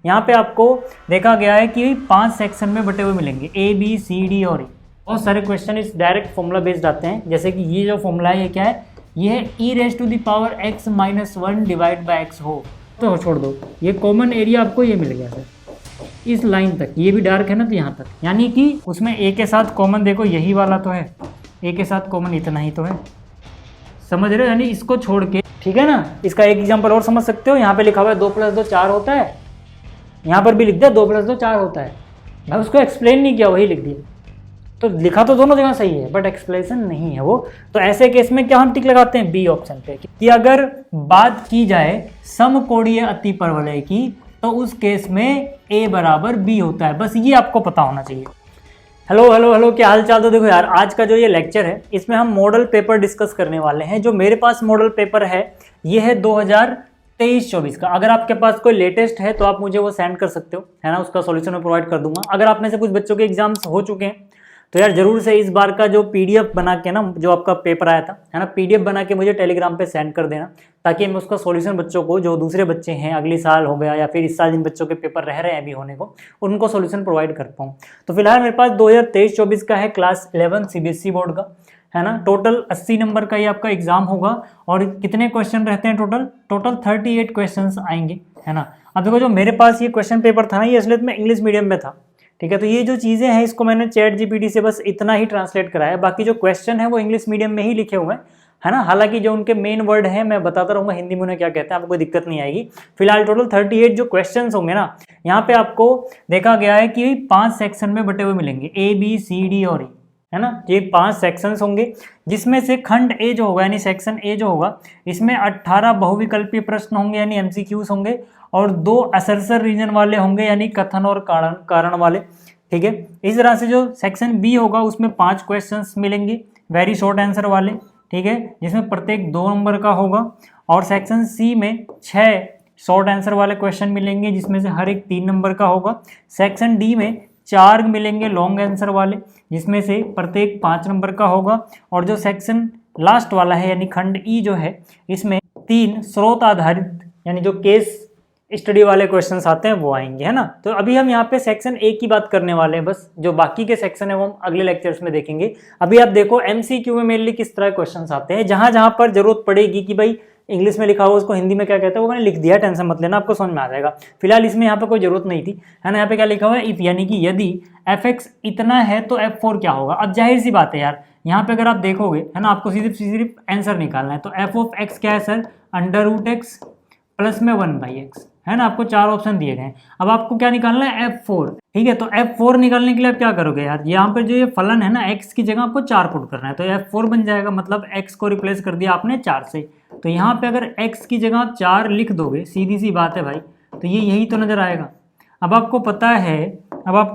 यहाँ पे आपको देखा गया है कि 5 सेक्शन में बटे हुए मिलेंगे, ए बी सी डी और ई। बहुत सारे क्वेश्चन इस डायरेक्ट फॉर्मूला बेस्ड आते हैं, जैसे कि ये जो फॉर्मूला है ये क्या है, ये है e raise to the power x minus 1 divide by x हो। तो छोड़ दो, ये कॉमन एरिया आपको ये मिल गया सर इस लाइन तक, ये भी डार्क है ना तो यहाँ तक, यानी कि उसमें ए के साथ कॉमन देखो यही वाला तो है, ए के साथ कॉमन इतना ही तो है, समझ रहे हो, यानी इसको छोड़ के, ठीक है ना। इसका एक एग्जांपल और समझ सकते हो, यहाँ पे लिखा हुआ है 2 + 2 4 होता है, यहाँ पर भी लिख दिया 2 + 2 4 होता है, मैं उसको एक्सप्लेन नहीं किया, वही लिख दिया। तो लिखा तो दोनों जगह सही है बट एक्सप्लेनेशन नहीं है वो। तो ऐसे केस में क्या हम टिक लगाते हैं, बी ऑप्शन पे, कि अगर बात की जाए समकोणीय अतिपरवलय की तो उस केस में ए बराबर बी होता है, बस ये आपको पता होना चाहिए। हेलो हेलो हेलो, क्या हाल चाल। तो देखो यार, आज का जो ये लेक्चर है इसमें हम मॉडल पेपर डिस्कस करने वाले हैं। जो मेरे पास मॉडल पेपर है ये है 2023-24 का। अगर आपके पास कोई लेटेस्ट है तो आप मुझे वो सेंड कर सकते हो, है ना, उसका सॉल्यूशन मैं प्रोवाइड कर दूंगा। अगर आप में से कुछ बच्चों के एग्जाम्स हो चुके हैं तो यार जरूर से इस बार का जो पीडीएफ बना के ना, जो आपका पेपर आया था, है ना, पीडीएफ बना के मुझे टेलीग्राम पे सेंड कर देना, ताकि मैं उसका सॉल्यूशन बच्चों को, जो दूसरे बच्चे हैं अगले साल हो गया या फिर इस साल जिन बच्चों के पेपर रह रहे हैं अभी होने को, उनको सॉल्यूशन प्रोवाइड कर पाऊँ। तो फिलहाल मेरे पास 2023-24 का है, क्लास 11 सीबीएसई बोर्ड का, है ना। टोटल 80 नंबर का ये आपका एग्जाम होगा। और कितने क्वेश्चन रहते हैं टोटल 38 क्वेश्चन आएंगे, है ना। अब देखो, जो मेरे पास ये क्वेश्चन पेपर था ना, ये असलियत में इंग्लिश मीडियम में था, ठीक है। तो ये जो चीज़ें हैं इसको मैंने चैट जीपीटी से बस इतना ही ट्रांसलेट कराया है, बाकी जो क्वेश्चन है वो इंग्लिश मीडियम में ही लिखे हुए हैं, है ना। हालांकि जो उनके मेन वर्ड है मैं बताता रहूँगा हिंदी में उन्हें क्या कहते हैं, आपको कोई दिक्कत नहीं आएगी। फिलहाल टोटल 38 जो क्वेश्चन होंगे ना, यहाँ पे आपको देखा गया है कि 5 सेक्शन में बटे हुए मिलेंगे, ए बी सी डी और ई, है ना। ये 5 सेक्शंस होंगे, जिसमें से खंड ए जो होगा यानी सेक्शन ए जो होगा, इसमें 18 बहुविकल्पीय प्रश्न होंगे यानी एमसीक्यूज होंगे, और 2 असरसर रीजन वाले होंगे यानी कथन और कारण वाले, ठीक है। इस तरह से जो सेक्शन बी होगा उसमें 5 क्वेश्चंस मिलेंगे वेरी शॉर्ट आंसर वाले, ठीक है, जिसमें प्रत्येक 2 नंबर का होगा। और सेक्शन सी में 6 शॉर्ट आंसर वाले क्वेश्चन मिलेंगे, जिसमें से हर एक 3 नंबर का होगा। सेक्शन डी में 4 मिलेंगे लॉन्ग आंसर वाले, जिसमें से प्रत्येक 5 नंबर का होगा। और जो सेक्शन लास्ट वाला है यानी खंड ई जो है, इसमें 3 स्रोत आधारित यानी जो केस स्टडी वाले क्वेश्चंस आते हैं वो आएंगे, है ना। तो अभी हम यहाँ पे सेक्शन ए की बात करने वाले हैं, बस जो बाकी के सेक्शन है वो हम अगले लेक्चर्स में देखेंगे। अभी आप देखो एमसीक्यू में मेनली किस तरह क्वेश्चंस आते हैं, जहां जहां पर जरूरत पड़ेगी कि भाई इंग्लिश में लिखा हुआ उसको हिंदी में क्या कहते हैं वो मैंने लिख दिया, टेंशन मत लेना, आपको समझ में आ जाएगा। फिलहाल इसमें यहाँ पे कोई जरूरत नहीं थी, है ना। यहाँ पे क्या लिखा हुआ है, इफ, यानी कि यदि fx इतना है तो f4 क्या होगा। अब जाहिर सी बात है यार, यहाँ पे अगर आप देखोगे, है ना, आपको सिर्फ आंसर निकालना है। तो f(x) क्या है सर, √x प्लस में 1/x, है ना। आपको 4 ऑप्शन दिए गए, अब आपको क्या निकालना है, f4, ठीक है। तो f4 निकालने के लिए आप क्या करोगे यार, यहाँ पर जो ये फलन है ना, x की जगह आपको 4 पुट करना है, तो f4 बन जाएगा, मतलब x को रिप्लेस कर दिया आपने 4 से। तो यहाँ पे अगर x की जगह आप 4 लिख दोगे, सीधी सी बात है भाई, तो ये यही तो नजर आएगा। अब आपको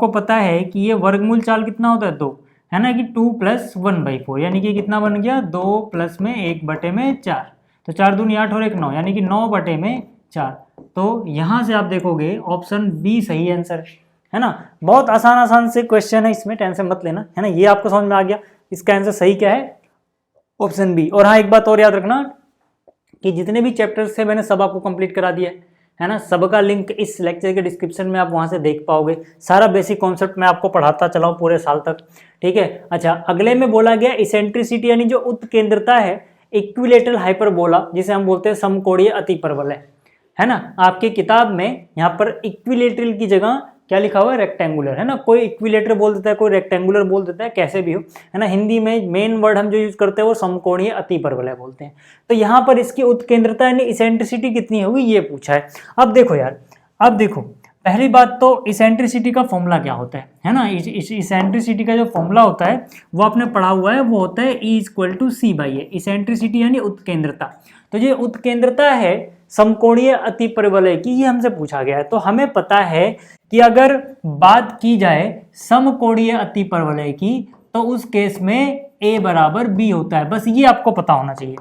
पता है कि ये वर्गमूल चाल कितना होता है, 2, है ना, कि 2 + 1/4, यानी कि कितना बन गया, 2 प्लस में 1/4, तो 4 दूनी 8 और 1 9, यानी कि 9/4। तो यहाँ से आप देखोगे ऑप्शन बी सही आंसर है ना। बहुत आसान से क्वेश्चन है, इसमें टेंशन मत लेना, है ना। ये आपको समझ में आ गया, इसका आंसर सही क्या है, ऑप्शन बी। और हाँ, एक बात और याद रखना कि जितने भी चैप्टर्स थे मैंने सब आपको कंप्लीट करा दिया है ना। सबका लिंक इस लेक्चर के डिस्क्रिप्शन में आप वहाँ से देख पाओगे। सारा बेसिक कॉन्सेप्ट मैं आपको पढ़ाता चला हूँ पूरे साल तक, ठीक है। अच्छा, अगले में बोला गया इसेंट्रिसिटी यानी जो उत्केंद्रता है, इक्विलेटरल हाइपरबोला जिसे हम बोलते हैं समकोणीय अतिपरवलय, है ना। आपकी किताब में यहाँ पर इक्विलेटरल की जगह क्या लिखा हुआ है, रेक्टेंगुलर, है ना। कोई इक्विलेटर बोल देता है, कोई रेक्टेंगुलर बोल देता है, कैसे भी हो, है ना। हिंदी में मेन वर्ड हम जो यूज करते हैं वो समकोणीय अतिपरवलय बोलते हैं। तो यहाँ पर इसकी उत्केंद्रता यानी इसेंट्रिसिटी कितनी होगी ये पूछा है। अब देखो यार, पहली बात तो इसेंट्रिसिटी का फॉर्मूला क्या होता है ना। इसेंट्रिसिटी का जो फॉर्मूला होता है वो आपने पढ़ा हुआ है, वो होता है E = c/a। इसेंट्रिसिटी यानी उत्केंद्रता। तो ये उत्केंद्रता है समकोणीय अतिपरवलय की, ये हमसे पूछा गया है। तो हमें पता है कि अगर बात की जाए समकोणीय अतिपरवलय की तो उस केस में a बराबर b होता है, बस ये आपको पता होना चाहिए,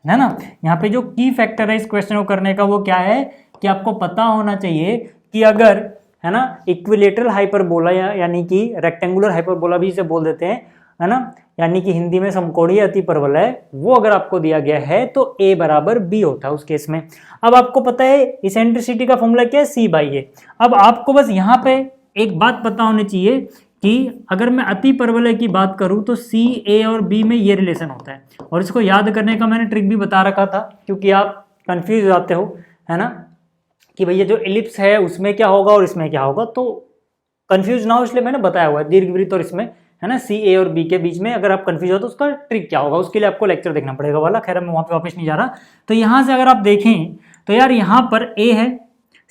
है ना। यहाँ पे जो की फैक्टर है इस क्वेश्चन को करने का वो क्या है कि आपको पता होना चाहिए कि अगर, है ना, इक्विलेटरल हाइपरबोला यानी कि रेक्टेंगुलर हाइपरबोला भी इसे बोल देते हैं, है ना, यानी कि हिंदी में समकोणीय अतिपरवलय है, वो अगर आपको दिया गया है तो A बराबर B होता है उस केस में। अब आपको पता है इसेंट्रिसिटी का फॉर्मूला क्या है, C/A। अब आपको बस यहाँ पे एक बात पता होनी चाहिए कि अगर मैं अतिपरवलय की बात करूं तो C, A और B में ये रिलेशन होता है, और इसको याद करने का मैंने ट्रिक भी बता रखा था, क्योंकि आप कंफ्यूज हो जाते हो, है ना, कि भैया जो एलिप्स है उसमें क्या होगा और इसमें क्या होगा, तो कंफ्यूज ना हो इसलिए मैंने बताया हुआ है दीर्घवृत्त और इसमें, है ना, C, A और B के बीच में अगर आप कंफ्यूज हो तो उसका ट्रिक क्या होगा, उसके लिए आपको लेक्चर देखना पड़ेगा वाला। खैर मैं वहाँ पे वापस नहीं जा रहा। तो यहाँ से अगर आप देखें तो यार यहाँ पर A है,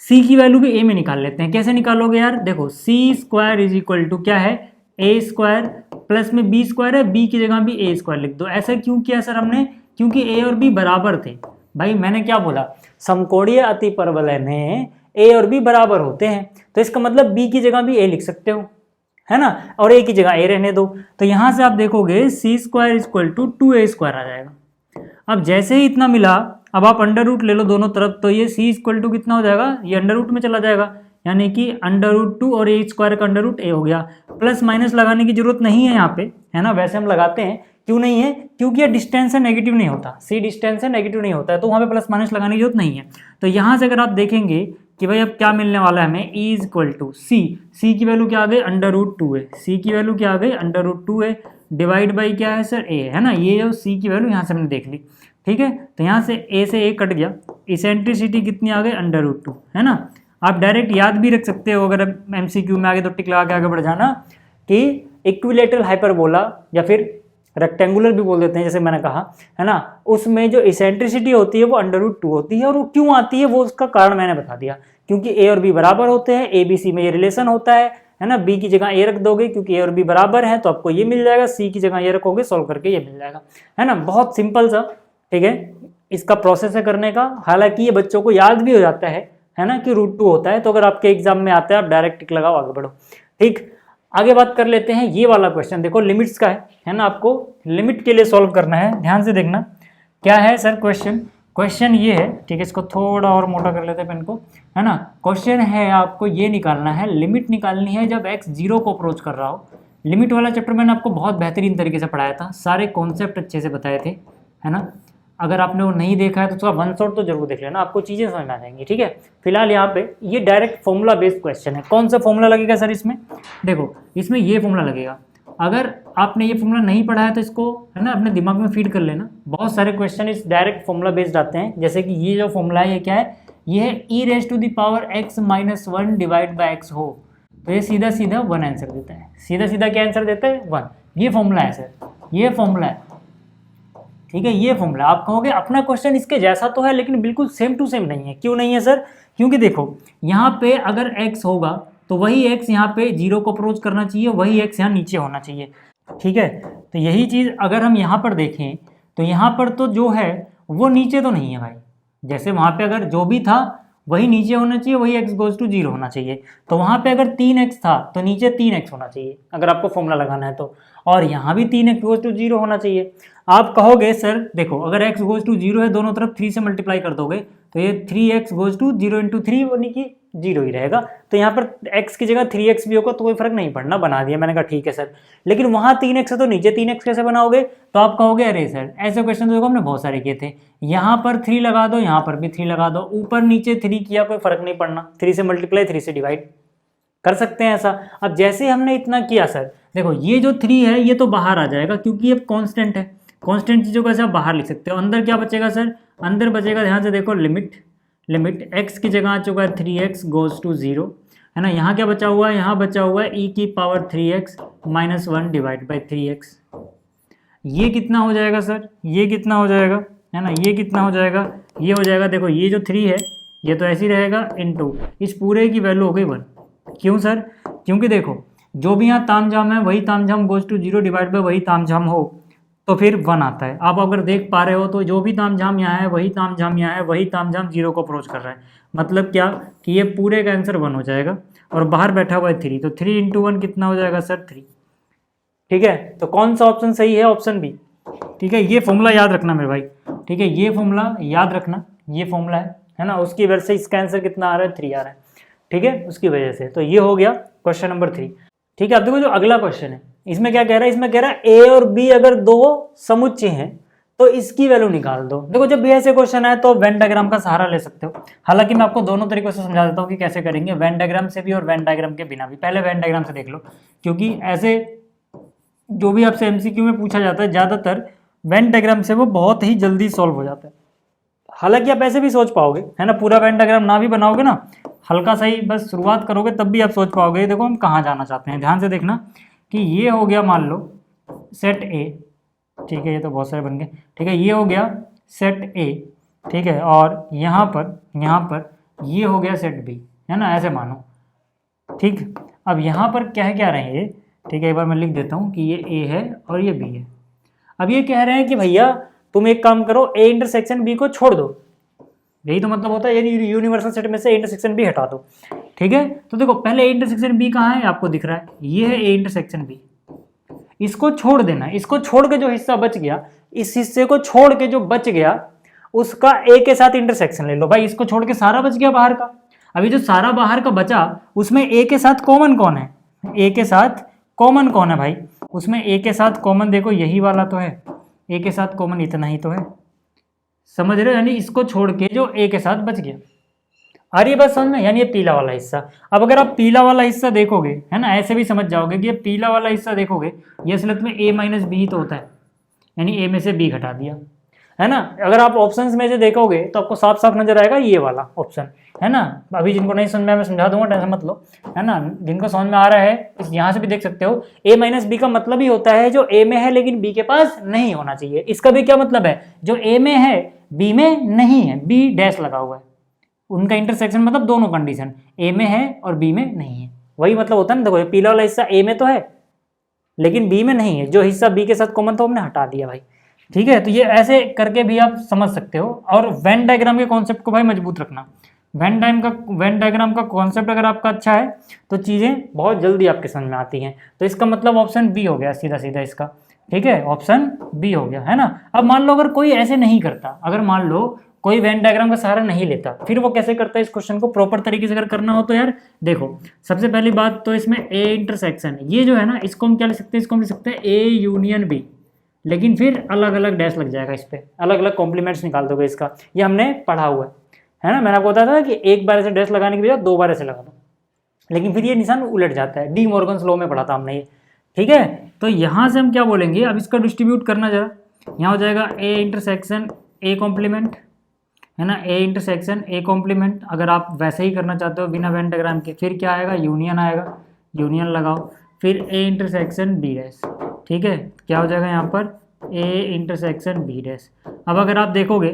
C की वैल्यू भी A में निकाल लेते हैं। कैसे निकालोगे यार, देखो C² इज इक्वल टू क्या है, A² प्लस में B² है, B की जगह भी A² लिख दो। ऐसा क्यों किया सर हमने, क्योंकि A और B बराबर थे। भाई मैंने क्या बोला, समकोणीय अतिपरवलय में A और B बराबर होते हैं, तो इसका मतलब B की जगह भी A लिख सकते हो, है ना, और A की जगह A रहने दो। तो यहां से आप देखोगे C² इक्वल टू 2A² आ जाएगा। अब जैसे ही इतना मिला, अब आप अंडर रूट ले लो दोनों तरफ, तो ये C इक्वल टू कितना हो जाएगा, ये अंडर रूट में चला जाएगा, यानी कि अंडर रूट 2 और A² का अंडर रूट A हो गया। प्लस माइनस लगाने की जरूरत नहीं है यहाँ पे, है ना, वैसे हम लगाते हैं, क्यों नहीं है, क्योंकि ये डिस्टेंस है नेगेटिव नहीं होता, C डिस्टेंस है नेगेटिव नहीं होता है, तो वहाँ पे प्लस माइनस लगाने की जरूरत नहीं है। तो यहाँ से अगर आप देखेंगे कि भाई अब क्या मिलने वाला है हमें, E इक्वल टू C की वैल्यू क्या आ गई, अंडर रूट 2 है, C की वैल्यू क्या आ गई, अंडर रूट 2 है, डिवाइड बाई क्या है सर, A, है ना, ये जो C की वैल्यू यहाँ से हमने देख ली, ठीक है। तो यहाँ से A से A कट गया, इसेंट्रिसिटी कितनी आ गई, अंडर रूट 2, है ना। आप डायरेक्ट याद भी रख सकते हो, अगर MCQ में आगे तो टिक लगा के आगे बढ़ जाना, कि इक्विलेटरल हाइपरबोला या फिर रेक्टेंगुलर भी बोल देते हैं जैसे मैंने कहा, है ना, उसमें जो इसेंट्रिसिटी होती है वो अंडर रूट 2 होती है, और वो क्यों आती है वो उसका कारण मैंने बता दिया, क्योंकि A और B बराबर होते हैं, ABC में ये रिलेशन होता है ना। B की जगह A रख दोगे क्योंकि A और B बराबर है तो आपको ये मिल जाएगा, C की जगह ये रखोगे, सॉल्व करके ये मिल जाएगा, है ना, बहुत सिंपल सा, ठीक है, इसका प्रोसेस है करने का। हालांकि ये बच्चों को याद भी हो जाता है ना, कि √2 होता है, तो अगर आपके एग्जाम में आता है आप डायरेक्ट टिक लगाओ, आगे बढ़ो। ठीक, आगे बात कर लेते हैं, ये वाला क्वेश्चन देखो लिमिट्स का है ना, आपको लिमिट के लिए सॉल्व करना है, ध्यान से देखना क्या है सर क्वेश्चन ये है, ठीक है, इसको थोड़ा और मोटा कर लेते हैं पेन को, है ना। क्वेश्चन है आपको ये निकालना है, लिमिट निकालनी है जब x 0 को अप्रोच कर रहा हो। लिमिट वाला चैप्टर मैंने आपको बहुत बेहतरीन तरीके से पढ़ाया था, सारे कॉन्सेप्ट अच्छे से बताए थे, है ना। अगर आपने वो नहीं देखा है तो उसका वन शॉट तो जरूर देख लेना, आपको चीज़ें समझ में आ जाएंगी, ठीक है। फिलहाल यहाँ पे ये डायरेक्ट फॉर्मूला बेस्ड क्वेश्चन है। कौन सा फॉर्मूला लगेगा सर इसमें, देखो इसमें ये फॉर्मूला लगेगा। अगर आपने ये फॉर्मूला नहीं पढ़ा है तो इसको, है ना, अपने दिमाग में फीड कर लेना। बहुत सारे क्वेश्चन इस डायरेक्ट फॉर्मूला बेस्ड आते हैं, जैसे कि ये जो फॉर्मूला है ये क्या है, ये है e⁻x-1 डिवाइड बाई x हो, तो ये सीधा सीधा 1 आंसर देता है, सीधा सीधा क्या आंसर देता है 1। ये फॉर्मूला है सर, ये फॉर्मूला है, ठीक है, ये फॉर्मूला। आप कहोगे अपना क्वेश्चन इसके जैसा तो है लेकिन बिल्कुल सेम टू सेम नहीं है। क्यों नहीं है सर, क्योंकि देखो यहाँ पे अगर x होगा तो वही x यहाँ पे 0 को अप्रोच करना चाहिए, वही x यहाँ नीचे होना चाहिए, ठीक है। तो यही चीज़ अगर हम यहाँ पर देखें तो यहाँ पर तो जो है वो नीचे तो नहीं है भाई, जैसे वहाँ पे अगर जो भी था वही नीचे होना चाहिए, वही x गोज टू 0 होना चाहिए। तो वहाँ पे अगर 3x था तो नीचे 3x होना चाहिए अगर आपको फॉर्मूला लगाना है तो, और यहाँ भी 3x गोज टू 0 होना चाहिए। आप कहोगे सर देखो अगर x गोज टू 0 है, दोनों तरफ 3 से मल्टीप्लाई कर दोगे तो ये 3x गोज टू 0 इंटू 3 यानी कि 0 ही रहेगा। तो यहाँ पर x की जगह 3x भी होगा तो कोई फर्क नहीं पड़ना, बना दिया। मैंने कहा ठीक है सर, लेकिन वहाँ 3x है तो नीचे 3x कैसे बनाओगे, तो आप कहोगे अरे सर ऐसे क्वेश्चन तो देखो हमने बहुत सारे किए थे, यहाँ पर 3 लगा दो, यहाँ पर भी 3 लगा दो, ऊपर नीचे 3 किया कोई फर्क नहीं पड़ना, 3 से मल्टीप्लाई 3 से डिवाइड कर सकते हैं ऐसा। अब जैसे हमने इतना किया सर, देखो ये जो 3 है ये तो बाहर आ जाएगा क्योंकि ये कांस्टेंट है, कांस्टेंट चीज़ों को ऐसे आप बाहर लिख सकते हो। अंदर क्या बचेगा सर, अंदर बचेगा, ध्यान से देखो, लिमिट x की जगह आ चुका है 3x गोज टू 0, है ना। यहाँ क्या बचा हुआ है, यहाँ बचा हुआ है e⁻3x - 1 डिवाइड बाई 3x। ये कितना हो जाएगा सर, ये कितना हो जाएगा, है ना, ये कितना हो जाएगा, ये हो जाएगा, देखो ये जो 3 है ये तो ऐसे ही रहेगा, इनटू इस पूरे की वैल्यू हो गई 1। क्यों सर, क्योंकि देखो जो भी यहाँ तामझाम है वही तामझाम गोज टू 0 डिवाइड बाई वही तामझाम हो तो फिर 1 आता है। आप अगर देख पा रहे हो तो जो भी तामझाम यहाँ है वही तामझाम यहाँ है, वही तामझाम 0 को अप्रोच कर रहा है, मतलब क्या कि ये पूरे का आंसर 1 हो जाएगा, और बाहर बैठा हुआ है 3, तो 3 इंटू 1 कितना हो जाएगा सर 3, ठीक है। तो कौन सा ऑप्शन सही है, ऑप्शन बी, ठीक है। ये फॉर्मूला याद रखना मेरे भाई, ठीक है, ये फॉर्मूला याद रखना, ये फॉर्मूला है ना, उसकी वजह से इसका आंसर कितना आ रहा है 3 आ रहा है, ठीक है, उसकी वजह से। तो ये हो गया क्वेश्चन नंबर 3, ठीक है। अब देखो जो अगला क्वेश्चन है इसमें क्या कह रहा है, इसमें कह रहा है ए और बी अगर दो समुच्चय हैं तो इसकी वैल्यू निकाल दो। देखो जब भी ऐसे क्वेश्चन है तो वेन डायग्राम का सहारा ले सकते हो। हालांकि मैं आपको दोनों तरीकों से समझा देता हूँ कि कैसे करेंगे, वेन डायग्राम से भी और वेन डायग्राम के बिना भी। पहले वेन डायग्राम से देख लो, क्योंकि ऐसे जो भी आपसे एमसीक्यू में पूछा जाता है ज़्यादातर वेन डायग्राम से वो बहुत ही जल्दी सॉल्व हो जाता है। हालांकि आप ऐसे भी सोच पाओगे, है ना, पूरा वेन डायग्राम ना भी बनाओगे ना, हल्का सा ही बस शुरुआत करोगे तब भी आप सोच पाओगे। देखो हम कहाँ जाना चाहते हैं, ध्यान से देखना कि ये हो गया मान लो सेट ए, ठीक है, ये तो बहुत सारे बन गए, ठीक है, ये हो गया सेट ए, ठीक है, और यहाँ पर ये हो गया सेट बी, है ना, ऐसे मानो, ठीक। अब यहाँ पर क्या रहे हैं ये, ठीक है, एक बार मैं लिख देता हूँ कि ये ए है और ये बी है। अब ये कह रहे हैं कि भैया तुम एक काम करो, ए इंटरसेक्शन बी को छोड़ दो, यही तो मतलब होता है, यदि यूनिवर्सल सेट में से ए इंटरसेक्शन बी हटा दो, ठीक है। तो देखो पहले ए इंटरसेक्शन बी कहाँ है, आपको दिख रहा है, ये है ए इंटरसेक्शन बी, इसको छोड़ देना, इसको छोड़ के जो हिस्सा बच गया, इस हिस्से को छोड़ के जो बच गया उसका ए के साथ इंटरसेक्शन ले लो भाई, इसको छोड़ के सारा बच गया बाहर का। अभी जो सारा बाहर का बचा उसमें ए के साथ कॉमन कौन है, ए के साथ कॉमन कौन है भाई, उसमें ए के साथ कॉमन देखो यही वाला तो है, ए के साथ कॉमन इतना ही तो है, समझ रहे हो, यानी इसको छोड़ के जो ए के साथ बच गया। आ रही है बात समझ में, यानी ये पीला वाला हिस्सा। अब अगर आप पीला वाला हिस्सा देखोगे, है ना, ऐसे भी समझ जाओगे कि ये पीला वाला हिस्सा देखोगे, ये असलियत में a माइनस बी तो होता है, यानी a में से b घटा दिया, है ना। अगर आप ऑप्शंस में से देखोगे तो आपको साफ साफ नजर आएगा ये वाला ऑप्शन, है ना। अभी जिनको नहीं समझ में आया मैं समझा दूंगा, टेंशन मत लो, है ना। जिनको समझ में आ रहा है यहाँ से भी देख सकते हो, a माइनस बी का मतलब ही होता है जो a में है लेकिन b के पास नहीं होना चाहिए। इसका भी क्या मतलब है, जो a में है b में नहीं है, b डैश लगा हुआ है, उनका इंटरसेक्शन मतलब दोनों कंडीशन, ए में है और बी में नहीं है, वही मतलब होता है ना। देखो पीला वाला हिस्सा ए में तो है लेकिन बी में नहीं है, जो हिस्सा बी के साथ कॉमन था हमने हटा दिया भाई, ठीक है। तो ये ऐसे करके भी आप समझ सकते हो। और वेन डायग्राम के कॉन्सेप्ट को भाई मजबूत रखना, वेन डायग्राम का कॉन्सेप्ट अगर आपका अच्छा है तो चीज़ें बहुत जल्दी आपके समझ में आती हैं। तो इसका मतलब ऑप्शन बी हो गया सीधा सीधा इसका, ठीक है, ऑप्शन बी हो गया, है ना। अब मान लो अगर कोई ऐसे नहीं करता, अगर मान लो कोई वेन डायग्राम का सहारा नहीं लेता, फिर वो कैसे करता है इस क्वेश्चन को प्रॉपर तरीके से अगर करना हो तो यार देखो, सबसे पहली बात तो इसमें ए इंटरसेक्शन, ये जो है ना, इसको हम क्या लिख सकते हैं, इसको हम लिख सकते हैं ए यूनियन बी, लेकिन फिर अलग अलग डैश लग जाएगा, इस पर अलग अलग कॉम्प्लीमेंट्स निकाल दोगे इसका, ये हमने पढ़ा हुआ है ना। मैंने आपको बताया था कि एक बार ऐसे डैश लगाने के बजाय दो बार ऐसे लगा दो, लेकिन फिर ये निशान उलट जाता है, डी मॉर्गन्स लॉ में पढ़ा था हमने ये, ठीक है। तो यहाँ से हम क्या बोलेंगे, अब इसका डिस्ट्रीब्यूट करना जरा, यहाँ हो जाएगा ए इंटरसेक्शन ए कॉम्प्लीमेंट, है ना, ए इंटरसेक्शन ए कॉम्प्लीमेंट। अगर आप वैसे ही करना चाहते हो बिना वेन डायग्राम के, फिर क्या आएगा, यूनियन आएगा, यूनियन लगाओ, फिर ए इंटरसेक्शन बी डैश, ठीक है, क्या हो जाएगा यहाँ पर ए इंटरसेक्शन बी डैश। अब अगर आप देखोगे,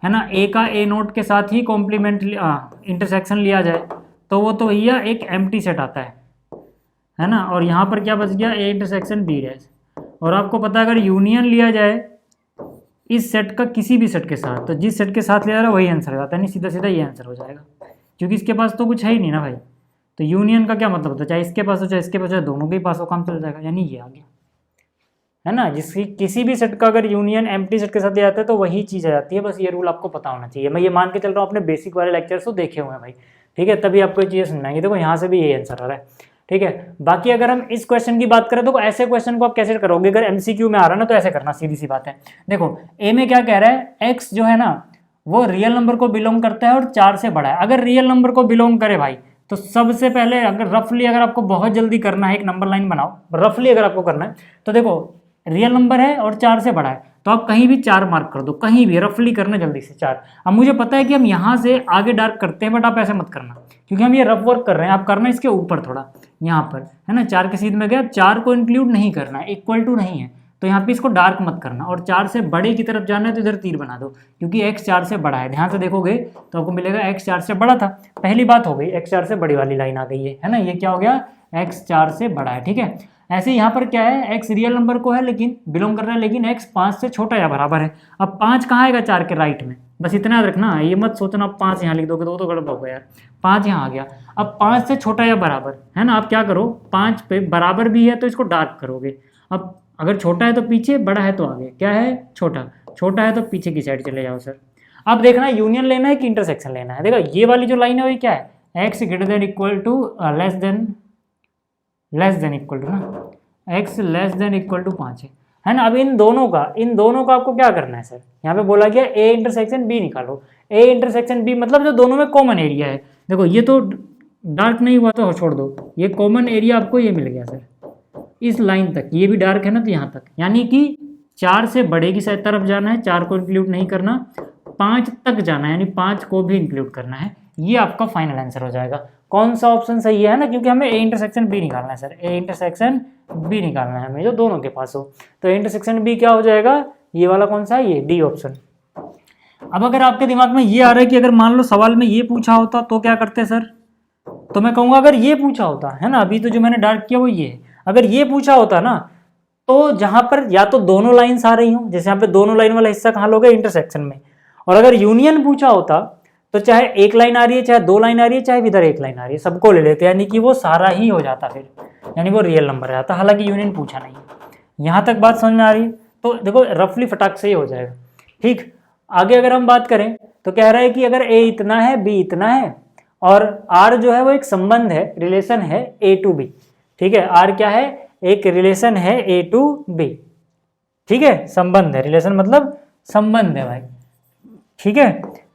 है ना, ए का ए नोट के साथ ही कॉम्प्लीमेंट इंटरसेक्शन लिया जाए तो वो तो भैया एक एम्प्टी सेट आता है ना। और यहाँ पर क्या बच गया, ए इंटरसेक्शन बी डैश। और आपको पता है अगर यूनियन लिया जाए इस सेट का किसी भी सेट के साथ, तो जिस सेट के साथ लिया जा रहा है वही आंसर हो जाता है, नहीं सीधा सीधा ये आंसर हो जाएगा, क्योंकि इसके पास तो कुछ है ही नहीं ना भाई। तो यूनियन का क्या मतलब होता है, चाहे इसके पास हो चाहे इसके पास हो, दोनों के पास हो, काम चल जाएगा, यानी ये आ गया, है ना। जिसकी किसी भी सेट का अगर यूनियन एम्प्टी सेट के साथ लिया जाता है तो वही चीज़ आ जाती है, बस ये रूल आपको पता होना चाहिए। मैं ये मान के चल रहा हूँ, अपने बेसिक वाले लेक्चर्स तो देखे हुए हैं भाई, ठीक है, तभी आपको ये चीज़ें समझाएंगे। देखो यहाँ से भी यही आंसर आ रहा है, ठीक है। बाकी अगर हम इस क्वेश्चन की बात करें तो ऐसे क्वेश्चन को आप कैसे करोगे, अगर एमसीक्यू में आ रहा है ना तो ऐसे करना, सीधी सी बात है। देखो ए में क्या कह रहा है, एक्स जो है ना वो रियल नंबर को बिलोंग करता है और 4 से बड़ा है। अगर रियल नंबर को बिलोंग करे भाई तो सबसे पहले अगर रफली अगर आपको बहुत जल्दी करना है, एक नंबर लाइन बनाओ, रफली अगर आपको करना है तो देखो रियल नंबर है और 4 से बड़ा है तो आप कहीं भी 4 मार्क कर दो, कहीं भी रफली करना जल्दी से 4। अब मुझे पता है कि हम यहाँ से आगे डार्क करते हैं, बट आप ऐसे मत करना क्योंकि हम ये रफ वर्क कर रहे हैं, आप करना इसके ऊपर थोड़ा, यहाँ पर, है ना, 4 के सीध में गया, 4 को इंक्लूड नहीं करना है, इक्वल टू नहीं है तो यहाँ पे इसको डार्क मत करना। और 4 से बड़े की तरफ जाना है तो इधर तीर बना दो, क्योंकि x 4 से बड़ा है। ध्यान से देखोगे तो आपको मिलेगा x 4 से बड़ा था, पहली बात हो गई, x 4 से बड़ी वाली लाइन आ गई है ना, ये क्या हो गया, x 4 से बड़ा है, ठीक है। ऐसे यहाँ पर क्या है, x रियल नंबर को है लेकिन बिलोंग कर रहा है, लेकिन x 5 से छोटा या बराबर है। अब 5 कहाँ आएगा, 4 के राइट में, बस इतना याद रखना, ये मत सोचना 5 यहाँ लिख दोगे तो गड़बड़ होगा यार, 5 यहाँ आ गया। अब 5 से छोटा या बराबर है ना, आप क्या करो, 5 पे बराबर भी है तो इसको डार्क करोगे। अब अगर छोटा है तो पीछे, बड़ा है तो आगे, क्या है, छोटा, छोटा है तो पीछे की साइड चले जाओ सर। अब देखना यूनियन लेना है कि इंटरसेक्शन लेना है। देखो ये वाली जो लाइन है वही क्या है, x greater than equal to less than equal to ना, x less than equal to 5 है ना। अब इन दोनों का आपको क्या करना है सर, यहाँ पे बोला गया a इंटरसेक्शन b निकालो। a इंटरसेक्शन b मतलब जो दोनों में कॉमन एरिया है। देखो ये तो डार्क नहीं हुआ तो छोड़ दो, ये कॉमन एरिया आपको ये मिल गया सर इस लाइन तक, ये भी डार्क है ना तो यहाँ तक, यानी कि 4 से बड़े की साइड तरफ जाना है, 4 को इंक्लूड नहीं करना, 5 तक जाना है यानी 5 को भी इंक्लूड करना है। ये आपका फाइनल आंसर हो जाएगा। कौन सा ऑप्शन सही है ना, क्योंकि हमें ए इंटरसेक्शन बी निकालना है सर, ए इंटरसेक्शन बी निकालना है हमें जो दोनों के पास हो। तो ए इंटरसेक्शन बी क्या हो जाएगा, ये वाला कौन सा है, ये डी ऑप्शन। अब अगर आपके दिमाग में ये आ रहा है कि अगर मान लो सवाल में ये पूछा होता तो क्या करते सर, तो मैं कहूँगा अगर ये पूछा होता है ना, अभी तो जो मैंने डार्क किया वो ये है, अगर ये पूछा होता ना तो जहाँ पर या तो दोनों लाइन्स आ रही हों, जैसे यहाँ पे दोनों लाइन वाला हिस्सा कहाँ लोगे इंटरसेक्शन में, और अगर यूनियन पूछा होता तो चाहे एक लाइन आ रही है, चाहे 2 लाइन आ रही है, चाहे इधर एक लाइन आ रही है, सबको ले लेते, यानी कि वो सारा ही हो जाता फिर, यानी वो रियल नंबर आ जाता। हालांकि यूनियन पूछा नहीं। यहाँ तक बात समझ में आ रही है, तो देखो रफली फटाक से ही हो जाएगा। ठीक, आगे अगर हम बात करें तो कह रहा है कि अगर ए इतना है बी इतना है और आर जो है वो एक संबंध है, रिलेशन है ए टू बी। ठीक है, आर क्या है, एक रिलेशन है ए टू बी। ठीक है, संबंध है, रिलेशन मतलब संबंध है भाई। ठीक है,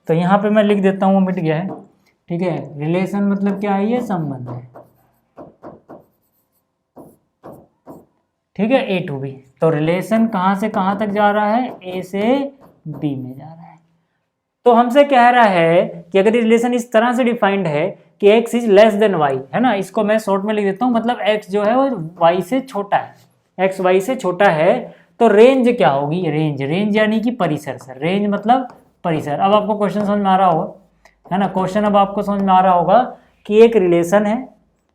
तो यहाँ पे मैं लिख देता हूँ, मिट गया है। ठीक है, रिलेशन मतलब क्या है, ये संबंध है। ठीक है, ए टू बी, तो रिलेशन कहाँ से कहाँ तक जा रहा है, ए से बी में जा रहा है। तो हमसे कह रहा है कि अगर रिलेशन इस तरह से डिफाइंड है कि x is less than y, है ना, इसको मैं शॉर्ट में लिख देता हूँ, मतलब x जो है वो y से छोटा है, x y से छोटा है, तो रेंज क्या होगी, रेंज यानी कि परिसर सर, रेंज मतलब परिसर। अब आपको क्वेश्चन समझ में आ रहा होगा, है ना, क्वेश्चन अब आपको समझ में आ रहा होगा कि एक रिलेशन है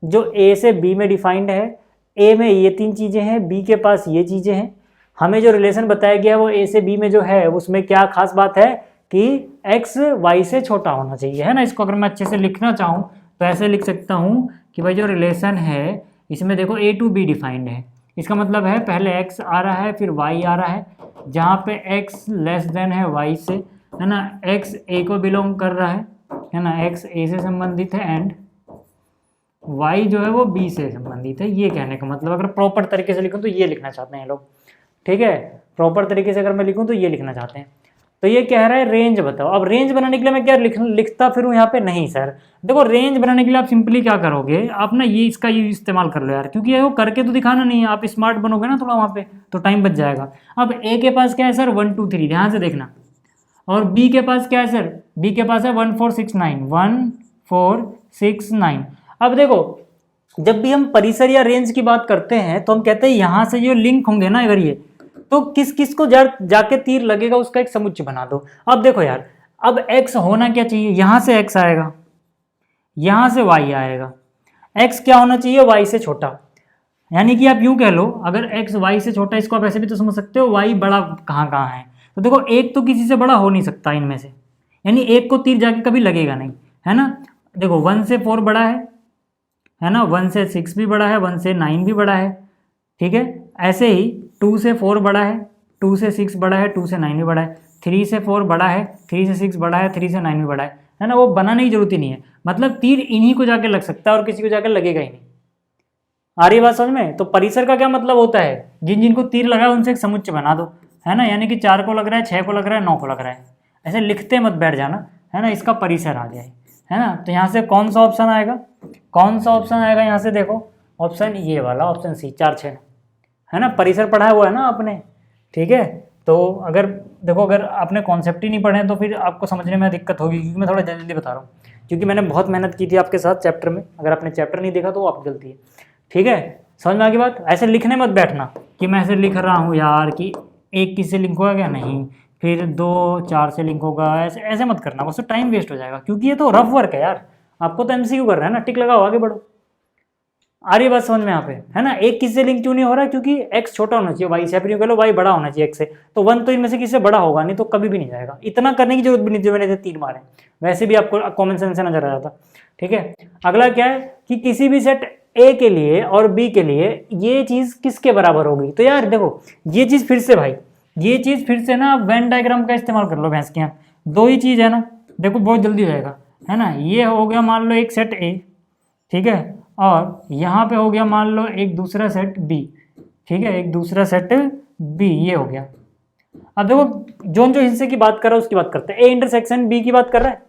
जो a से b में डिफाइंड है, a में ये 3 चीज़ें हैं, b के पास ये चीज़ें हैं, हमें जो रिलेशन बताया गया है वो a से b में जो है उसमें क्या खास बात है कि x y से छोटा होना चाहिए, है ना। इसको अगर मैं अच्छे से लिखना चाहूँ तो ऐसे लिख सकता हूँ कि भाई जो रिलेशन है इसमें देखो a टू b डिफाइंड है, इसका मतलब है पहले x आ रहा है फिर y आ रहा है, जहाँ पे x लेस देन है y से, है ना, x a को बिलोंग कर रहा है ना, x a से संबंधित है एंड y जो है वो b से संबंधित है। ये कहने का मतलब अगर प्रॉपर तरीके से लिखूँ तो ये लिखना चाहते हैं लोग। ठीक है, प्रॉपर तरीके से अगर मैं लिखूँ तो ये लिखना चाहते हैं। तो ये कह रहा है रेंज बताओ। अब रेंज बनाने के लिए मैं क्या लिखता फिरूँ यहाँ पे, नहीं सर, देखो रेंज बनाने के लिए आप सिंपली क्या करोगे, आप ना ये इसका ये इस्तेमाल कर लो यार, क्योंकि वो करके तो दिखाना नहीं है, आप स्मार्ट बनोगे ना थोड़ा वहाँ पे तो टाइम बच जाएगा। अब ए के पास क्या है सर 1 2 3, ध्यान से देखना, और बी के पास क्या है सर, बी के पास है 1 4 6 9, 1 4 6 9। अब देखो जब भी हम परिसर या रेंज की बात करते हैं तो हम कहते हैं यहाँ से जो लिंक होंगे ना, अगर ये तो किस किस को जाके तीर लगेगा उसका एक समुच्चय बना दो। अब देखो यार, अब x होना क्या चाहिए, यहाँ से x आएगा, यहाँ से y आएगा, x क्या होना चाहिए, y से छोटा, यानी कि आप यूं कह लो अगर x y से छोटा, इसको आप ऐसे भी तो समझ सकते हो y बड़ा कहाँ कहाँ है, तो देखो एक तो किसी से बड़ा हो नहीं सकता इनमें से, यानी एक को तीर जाके कभी लगेगा नहीं, है ना। देखो 1 से 4 बड़ा है ना, 1 से 6 भी बड़ा है, 1 से 9 भी बड़ा है। ठीक है, ऐसे ही 2 से 4 बड़ा है, 2 से 6 बड़ा है, 2 से 9 भी बड़ा है, 3 से 4 बड़ा है, 3 से 6 बड़ा है, 3 से 9 भी बड़ा है ना। वो बनाने की जरूरत ही नहीं है, मतलब तीर इन्हीं को जाके लग सकता है और किसी को जाकर लगेगा ही नहीं। आ रही बात समझ में। तो परिसर का क्या मतलब होता है, जिन जिनको तीर लगा है उनसे एक समुच्चय बना दो, है ना, यानी कि 4 को लग रहा है, 6 को लग रहा है, 9 को लग रहा है, ऐसे लिखते मत बैठ जाना, है ना, इसका परिसर आ जाए, है ना। तो यहाँ से कौन सा ऑप्शन आएगा, कौन सा ऑप्शन आएगा यहाँ से, देखो ऑप्शन ये वाला, ऑप्शन सी 4 6, है ना, परिसर पढ़ा हुआ है ना आपने। ठीक है, तो अगर देखो अगर आपने कॉन्सेप्ट ही नहीं पढ़े तो फिर आपको समझने में दिक्कत होगी, क्योंकि मैं थोड़ा जल्दी बता रहा हूँ, क्योंकि मैंने बहुत मेहनत की थी आपके साथ चैप्टर में, अगर आपने चैप्टर नहीं देखा तो आप गलती है। ठीक है, समझ में आ गई बात। ऐसे लिखने मत बैठना कि मैं ऐसे लिख रहा हूँ यार कि एक किससे लिंक होगा क्या, नहीं, फिर 2 4 से लिंक होगा, ऐसे ऐसे मत करना, बस टाइम वेस्ट हो जाएगा, क्योंकि ये तो रफ वर्क है यार, आपको तो MCQ कर रहा है ना, टिक लगाओ आगे बढ़ो। आ रही बात समझ में यहाँ पे, है ना। एक किससे लिंक क्यों नहीं हो रहा है, क्योंकि x छोटा होना चाहिए y से, फिर कह लो y बड़ा होना चाहिए x से, तो 1 तो इनमें से किससे बड़ा होगा नहीं, तो कभी भी नहीं जाएगा। इतना करने की जरूरत भी नहीं जो मैंने 3 मारे, वैसे भी आपको कॉमन सेंस से नजर आ जाता। ठीक है, अगला क्या है कि किसी भी सेट A के लिए और B के लिए ये चीज किसके बराबर होगी, तो यार देखो ये चीज फिर से भाई, ये चीज फिर से ना वेन डायग्राम का इस्तेमाल कर लो भैंस के यहाँ, 2 ही चीज है ना, देखो बहुत जल्दी हो जाएगा, है ना। ये हो गया मान लो एक सेट A, ठीक है, और यहाँ पे हो गया मान लो एक दूसरा सेट B, ठीक है, एक दूसरा सेट बी, ये हो गया। अब देखो जो हिस्से की बात कर रहा है उसकी बात करते हैं। ए इंटरसेक्शन बी की बात कर रहा है,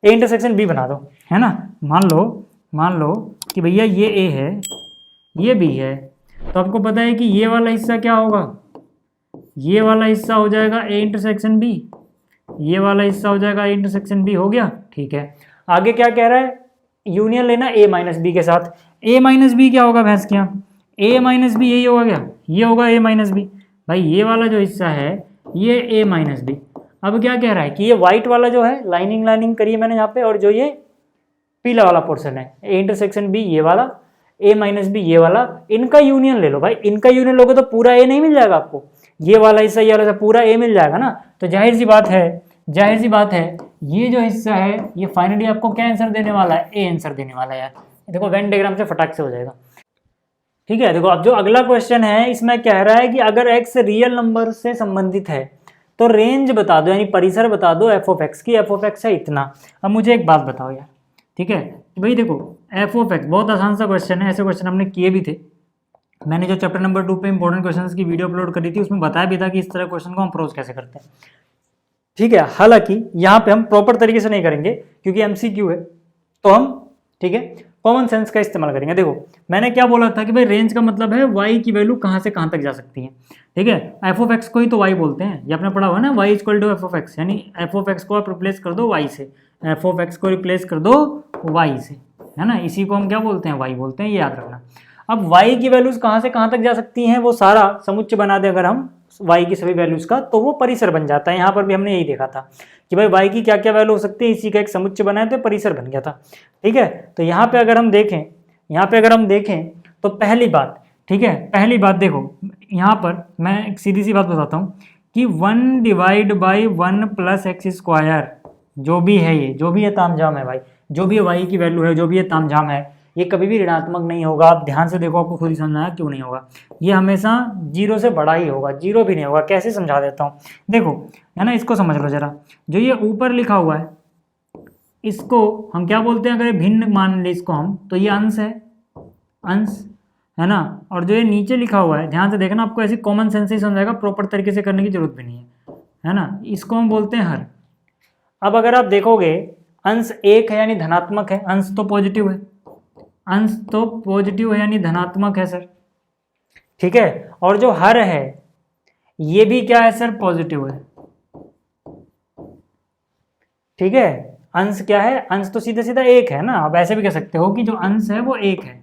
ए इंटरसेक्शन बी बना दो, है ना। मान लो कि भैया ये ए है, ये बी है, तो आपको पता है कि ये वाला हिस्सा क्या होगा, ये वाला हिस्सा हो जाएगा ए इंटरसेक्शन बी, ये वाला हिस्सा हो जाएगा ए इंटरसेक्शन बी, हो गया। ठीक है, आगे क्या कह रहा है, यूनियन लेना ए माइनस बी के साथ। ए माइनस बी क्या होगा भैंस क्या, ए माइनस बी यही होगा क्या, ये होगा ए माइनस बी। भाई ये वाला जो हिस्सा है ये ए माइनस बी। अब क्या कह रहा है कि ये व्हाइट वाला जो है, लाइनिंग करी है मैंने यहाँ पे, और जो ये पीला वाला पोर्शन है ए इंटरसेक्शन बी, ये वाला ए माइनस बी, ये वाला, इनका यूनियन ले लो। भाई इनका यूनियन लोगे तो पूरा ए नहीं मिल जाएगा आपको, ये वाला हिस्सा ये वाला हिस्सा पूरा ए मिल जाएगा ना। तो जाहिर सी बात है ये जो हिस्सा है ये फाइनली आपको क्या आंसर देने वाला है, ए आंसर देने वाला है यार। देखो वेन डायग्राम से फटाक से हो जाएगा। ठीक है, देखो अब जो अगला क्वेश्चन है इसमें कह रहा है कि अगर x रियल नंबर से संबंधित है तो रेंज बता दो, यानी परिसर बता दो एफ ऑफ एक्स की, एफ ऑफ एक्स है इतना। अब मुझे एक बात बताओ यार, ठीक है भाई, देखो एफ ऑफ एक्स बहुत आसान सा क्वेश्चन है, ऐसे क्वेश्चन हमने किए भी थे। मैंने जो चैप्टर नंबर 2 पे इंपॉर्टेंट क्वेश्चंस की वीडियो अपलोड करी थी उसमें बताया भी था कि इस तरह क्वेश्चन को हम अप्रोच कैसे करते हैं। ठीक है, हालांकि यहाँ पे हम प्रॉपर तरीके से नहीं करेंगे क्योंकि एमसीक्यू है, तो हम ठीक है कॉमन सेंस का इस्तेमाल करेंगे। देखो मैंने क्या बोला था कि भाई रेंज का मतलब है y की वैल्यू कहाँ से कहाँ तक जा सकती है। ठीक है, एफ ऑफ एक्स को ही तो y बोलते हैं, ये आपने पढ़ा हुआ ना, y equal to f of x, यानी एफ ऑफ एक्स को आप रिप्लेस कर दो y से, एफ ऑफ एक्स को रिप्लेस कर दो y से, है ना, इसी को हम क्या बोलते हैं, y बोलते हैं, ये याद रखना। अब y की वैल्यूज कहाँ से कहाँ तक जा सकती हैं, वो सारा समुच्चय बना दे अगर हम y की सभी वैल्यूज का, तो वो परिसर बन जाता है। यहाँ पर भी हमने यही देखा था कि भाई y की क्या क्या वैल्यू हो सकती है, इसी का एक समुच्चय बनाया तो परिसर बन गया था। ठीक है, तो यहाँ पे अगर हम देखें तो पहली बात, ठीक है, पहली बात देखो यहाँ पर मैं एक सीधी सी बात बताता हूँ कि 1 divide by 1 plus x square जो भी है, ये जो भी ये तामझाम है भाई, जो भी y की वैल्यू है, जो भी ये तामझाम है, ये कभी भी ऋणात्मक नहीं होगा। आप ध्यान से देखो, आपको खुद ही समझना है क्यों नहीं होगा। ये हमेशा 0 से बड़ा ही होगा, 0 भी नहीं होगा। कैसे समझा देता हूँ, देखो है ना, इसको समझ लो जरा। जो ये ऊपर लिखा हुआ है इसको हम क्या बोलते हैं, अगर भिन्न मान ले इसको हम, तो ये अंश है, अंश है ना। और जो ये नीचे लिखा हुआ है, ध्यान से देखना, आपको ऐसी कॉमन सेंस ही समझाएगा, प्रॉपर तरीके से करने की जरूरत भी नहीं है ना। इसको हम बोलते हैं हर। अब अगर आप देखोगे अंश 1 है यानी धनात्मक है, अंश तो पॉजिटिव है, अंश तो पॉजिटिव है यानी धनात्मक है सर। ठीक है, और जो हर है ये भी क्या है सर, पॉजिटिव है। ठीक है, अंश क्या है, अंश तो सीधा सीधा 1 है ना। आप ऐसे भी कह सकते हो कि जो अंश है वो 1 है,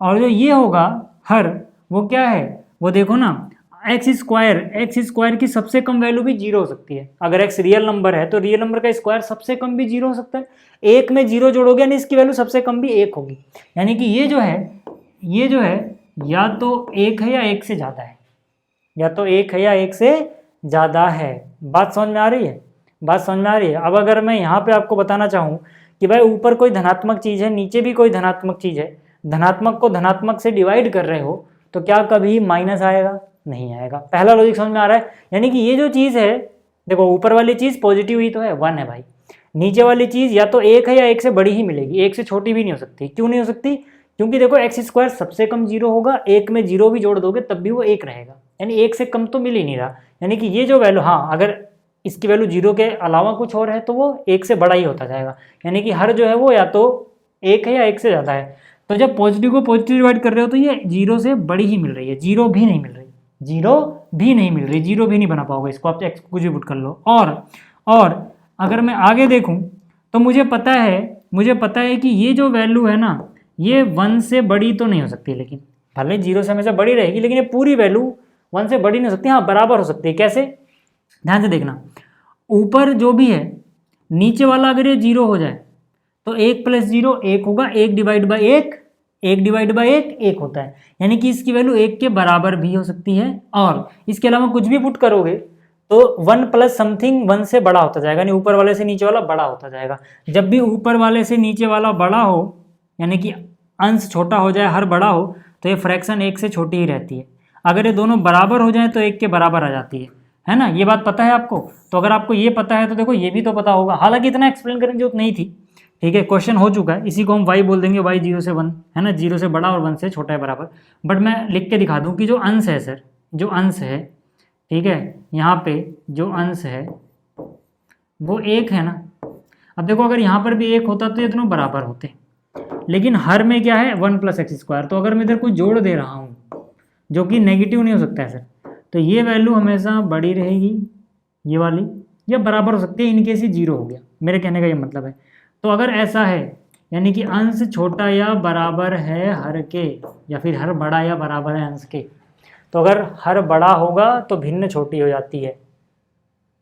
और जो ये होगा हर, वो क्या है, वो देखो ना, एक्स स्क्वायर की सबसे कम वैल्यू भी 0 हो सकती है। अगर एक्स रियल नंबर है तो रियल नंबर का स्क्वायर सबसे कम भी 0 हो सकता है। 1 में 0 जोड़ोगे यानी इसकी वैल्यू सबसे कम भी 1 होगी, यानी कि ये जो है या तो 1 है या 1 से ज़्यादा है, या तो 1 है या 1 से ज़्यादा है। बात समझ में आ रही है, अब अगर मैं यहाँ पे आपको बताना चाहूँ कि भाई ऊपर कोई धनात्मक चीज़ है, नीचे भी कोई धनात्मक चीज़ है, धनात्मक को धनात्मक से डिवाइड कर रहे हो तो क्या कभी माइनस आएगा, नहीं आएगा। पहला लॉजिक समझ में आ रहा है, यानी कि ये जो चीज़ है, देखो ऊपर वाली चीज़ पॉजिटिव ही तो है, 1 है भाई, नीचे वाली चीज़ या तो 1 है या 1 से बड़ी ही मिलेगी, 1 से छोटी भी नहीं हो सकती। क्यों नहीं हो सकती, क्योंकि देखो एक्स स्क्वायर सबसे कम 0 होगा, 1 में 0 भी जोड़ दोगे तब भी वो 1 रहेगा, यानी 1 से कम तो मिल ही नहीं रहा। यानी कि ये जो वैल्यू, हाँ अगर इसकी वैल्यू 0 के अलावा कुछ और है तो वो 1 से बड़ा ही होता जाएगा, यानी कि हर जो है वो या तो 1 है या 1 से ज़्यादा है। तो जब पॉजिटिव को पॉजिटिव डिवाइड कर रहे हो तो ये 0 से बड़ी ही मिल रही है, 0 भी नहीं मिल रही, 0 भी नहीं बना पाओगे इसको, आप एक्स कुछ भी पुट कर लो। और अगर मैं आगे देखूं तो मुझे पता है कि ये जो वैल्यू है ना, ये 1 से बड़ी तो नहीं हो सकती, लेकिन भले 0 से हमेशा बड़ी रहेगी, लेकिन ये पूरी वैल्यू 1 से बड़ी नहीं हो सकती, हाँ बराबर हो सकती है। कैसे, ध्यान से देखना, ऊपर जो भी है, नीचे वाला अगर ये 0 हो जाए तो 1 + 0 1 होगा, 1 डिवाइड बाई 1 1 होता है, यानी कि इसकी वैल्यू 1 के बराबर भी हो सकती है। और इसके अलावा कुछ भी पुट करोगे तो 1 प्लस समथिंग 1 से बड़ा होता जाएगा, यानी ऊपर वाले से नीचे वाला बड़ा होता जाएगा। जब भी ऊपर वाले से नीचे वाला बड़ा हो, यानी कि अंश छोटा हो जाए, हर बड़ा हो, तो ये फ्रैक्शन 1 से छोटी ही रहती है। अगर ये दोनों बराबर हो जाए तो 1 के बराबर आ जाती है ना। ये बात पता है आपको, तो अगर आपको ये पता है तो देखो ये भी तो पता होगा, हालांकि इतना एक्सप्लेन करने की जरूरत नहीं थी। ठीक है, क्वेश्चन हो चुका है, इसी को हम y बोल देंगे, y 0 से 1 है ना, 0 से बड़ा और 1 से छोटा है बराबर। बट मैं लिख के दिखा दूं कि जो अंश है सर, जो अंश है, ठीक है, यहाँ पे जो अंश है वो 1 है ना। अब देखो अगर यहाँ पर भी 1 होता तो ये दोनों बराबर होते, लेकिन हर में क्या है 1 + x²। तो अगर मैं इधर कोई जोड़ दे रहा हूँ जो कि नेगेटिव नहीं हो सकता है सर, तो ये वैल्यू हमेशा बड़ी रहेगी, ये वाली, या बराबर हो सकती है इनकेस ये 0 हो गया। मेरे कहने का ये मतलब है। तो अगर ऐसा है यानी कि अंश छोटा या बराबर है हर के, या फिर हर बड़ा या बराबर है अंश के, तो अगर हर बड़ा होगा तो भिन्न छोटी हो जाती है।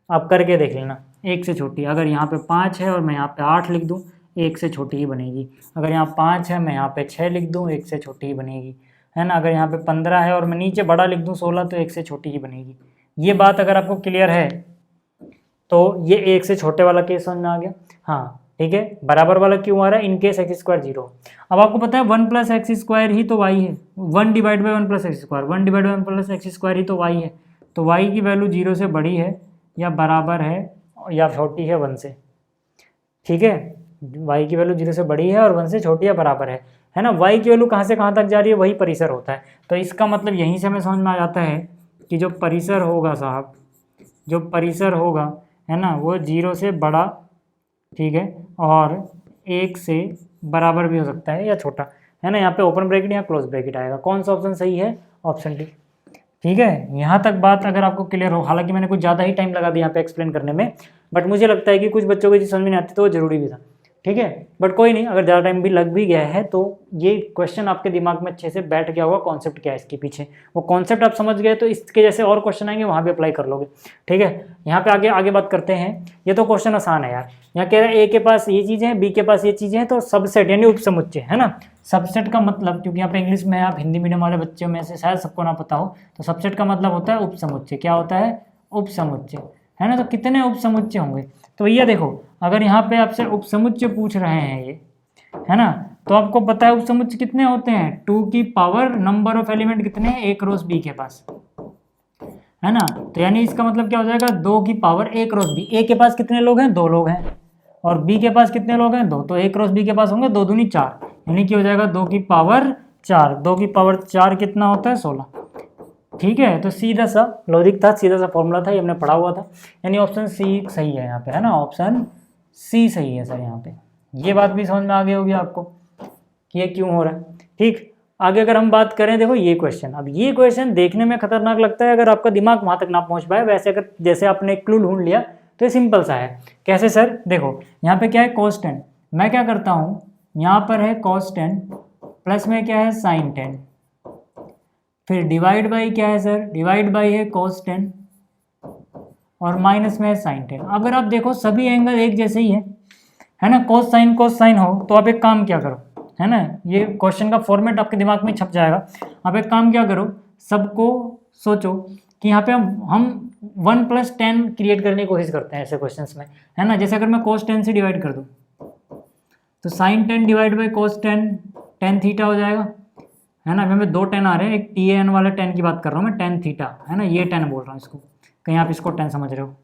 आप करके देख लेना, 1 से छोटी। अगर यहाँ पे 5 है और मैं यहाँ पे 8 लिख दूँ, 1 से छोटी ही बनेगी। अगर यहाँ 5 है मैं यहाँ पे 6 लिख दूँ, 1 से छोटी ही बनेगी, है ना। अगर यहाँ पे 15 है और मैं नीचे बड़ा लिख दूँ 16, तो 1 से छोटी ही बनेगी। ये बात अगर आपको क्लियर है तो ये 1 से छोटे वाला केस समझ में आ गया। हाँ ठीक है, बराबर वाला क्यों आ रहा है, इनकेस x² 0। अब आपको पता है 1 + x² ही तो y है, 1 / 1 + x², 1 / 1 + x² ही तो y है। तो y की वैल्यू 0 से बड़ी है या बराबर है या छोटी है 1 से, ठीक है। y की वैल्यू 0 से बड़ी है और 1 से छोटी या बराबर है ना। y की वैल्यू कहाँ से कहाँ तक जा रही है, वही परिसर होता है। तो इसका मतलब यहीं से हमें समझ में आ जाता है कि जो परिसर होगा साहब, जो परिसर होगा है ना, वो 0 से बड़ा, ठीक है, और 1 से बराबर भी हो सकता है या छोटा, है ना। यहाँ पे ओपन ब्रैकेट या क्लोज ब्रैकेट आएगा। कौन सा ऑप्शन सही है, ऑप्शन डी। ठीक है, यहाँ तक बात अगर आपको क्लियर हो, हालांकि मैंने कुछ ज़्यादा ही टाइम लगा दिया यहाँ पे एक्सप्लेन करने में, बट मुझे लगता है कि कुछ बच्चों को चीज़ समझ में नहीं आती तो वो जरूरी भी था, ठीक है। बट कोई नहीं, अगर ज़्यादा टाइम भी लग भी गया है तो ये क्वेश्चन आपके दिमाग में अच्छे से बैठ गया होगा, कॉन्सेप्ट क्या है इसके पीछे, वो कॉन्सेप्ट आप समझ गए तो इसके जैसे और क्वेश्चन आएंगे वहाँ भी अप्लाई कर लोगे, ठीक है। यहाँ पे आगे बात करते हैं। ये तो क्वेश्चन आसान है यार। यहाँ कह रहा है ए के पास ये चीज़ें हैं, बी के पास ये चीज़ें हैं, तो सबसेट यानी उपसमुच्चय, है ना। सबसेट का मतलब, क्योंकि यहाँ पे इंग्लिश में आप हिंदी मीडियम वाले बच्चों में से शायद सबको ना पता हो, तो सबसेट का मतलब होता है उपसमुच्चय। क्या होता है, उपसमुच्चय, है ना। तो कितने उपसमुच्चय होंगे, तो भैया देखो अगर यहाँ पे आपसे उपसमुच्चय पूछ रहे हैं ये, है ना, तो आपको पता है उपसमुच्चय कितने होते हैं, 2 की पावर नंबर ऑफ एलिमेंट कितने हैं, 1 रोस बी के पास, है ना। तो यानी इसका मतलब क्या हो जाएगा, 2 की पावर 1 रोस बी। ए के पास कितने लोग हैं, 2 लोग हैं, और बी के पास कितने लोग हैं, 2, तो 1 रोस बी के पास होंगे 2 दूनी 4, यानी कि हो जाएगा 2 की पावर 4। 2 की पावर 4 कितना होता है, 16, ठीक है। तो सीधा सा लॉजिक था, सीधा सा फॉर्मूला था, ये हमने पढ़ा हुआ था, यानी ऑप्शन सी सही है यहाँ पे, है ना। ऑप्शन सी सही है सर यहाँ पे। ये बात भी समझ में आ गई होगी आपको कि ये क्यों हो रहा है, ठीक। आगे अगर हम बात करें, देखो ये क्वेश्चन, अब ये क्वेश्चन देखने में खतरनाक लगता है अगर आपका दिमाग वहाँ तक ना पहुँच पाए। वैसे अगर जैसे आपने एक क्लू ढूंढ लिया तो ये सिंपल सा है। कैसे सर, देखो यहाँ पे क्या है, cos 10, मैं क्या करता हूँ, यहाँ पर है cos 10 प्लस में क्या है sin 10, फिर डिवाइड बाई क्या है सर, डिवाइड बाई है cos 10 और माइनस में है sin 10। अगर आप देखो सभी एंगल एक जैसे ही है ना, cos sin हो, तो आप एक काम क्या करो, है ना, ये क्वेश्चन का फॉर्मेट आपके दिमाग में छप जाएगा। आप एक काम क्या करो, सबको सोचो कि यहाँ पे हम 1 + 10 क्रिएट करने की कोशिश करते हैं ऐसे क्वेश्चंस में, है ना। जैसे अगर मैं cos 10 से डिवाइड कर दूँ तो sin 10 divide by cos 10 tan theta हो जाएगा, है ना। मैं 2 tan आ रहे हैं, एक tan वाला tan की बात कर रहा हूँ मैं, tan थीटा, है ना, ये tan बोल रहा हूँ इसको, कहीं आप इसको tan समझ रहे हो,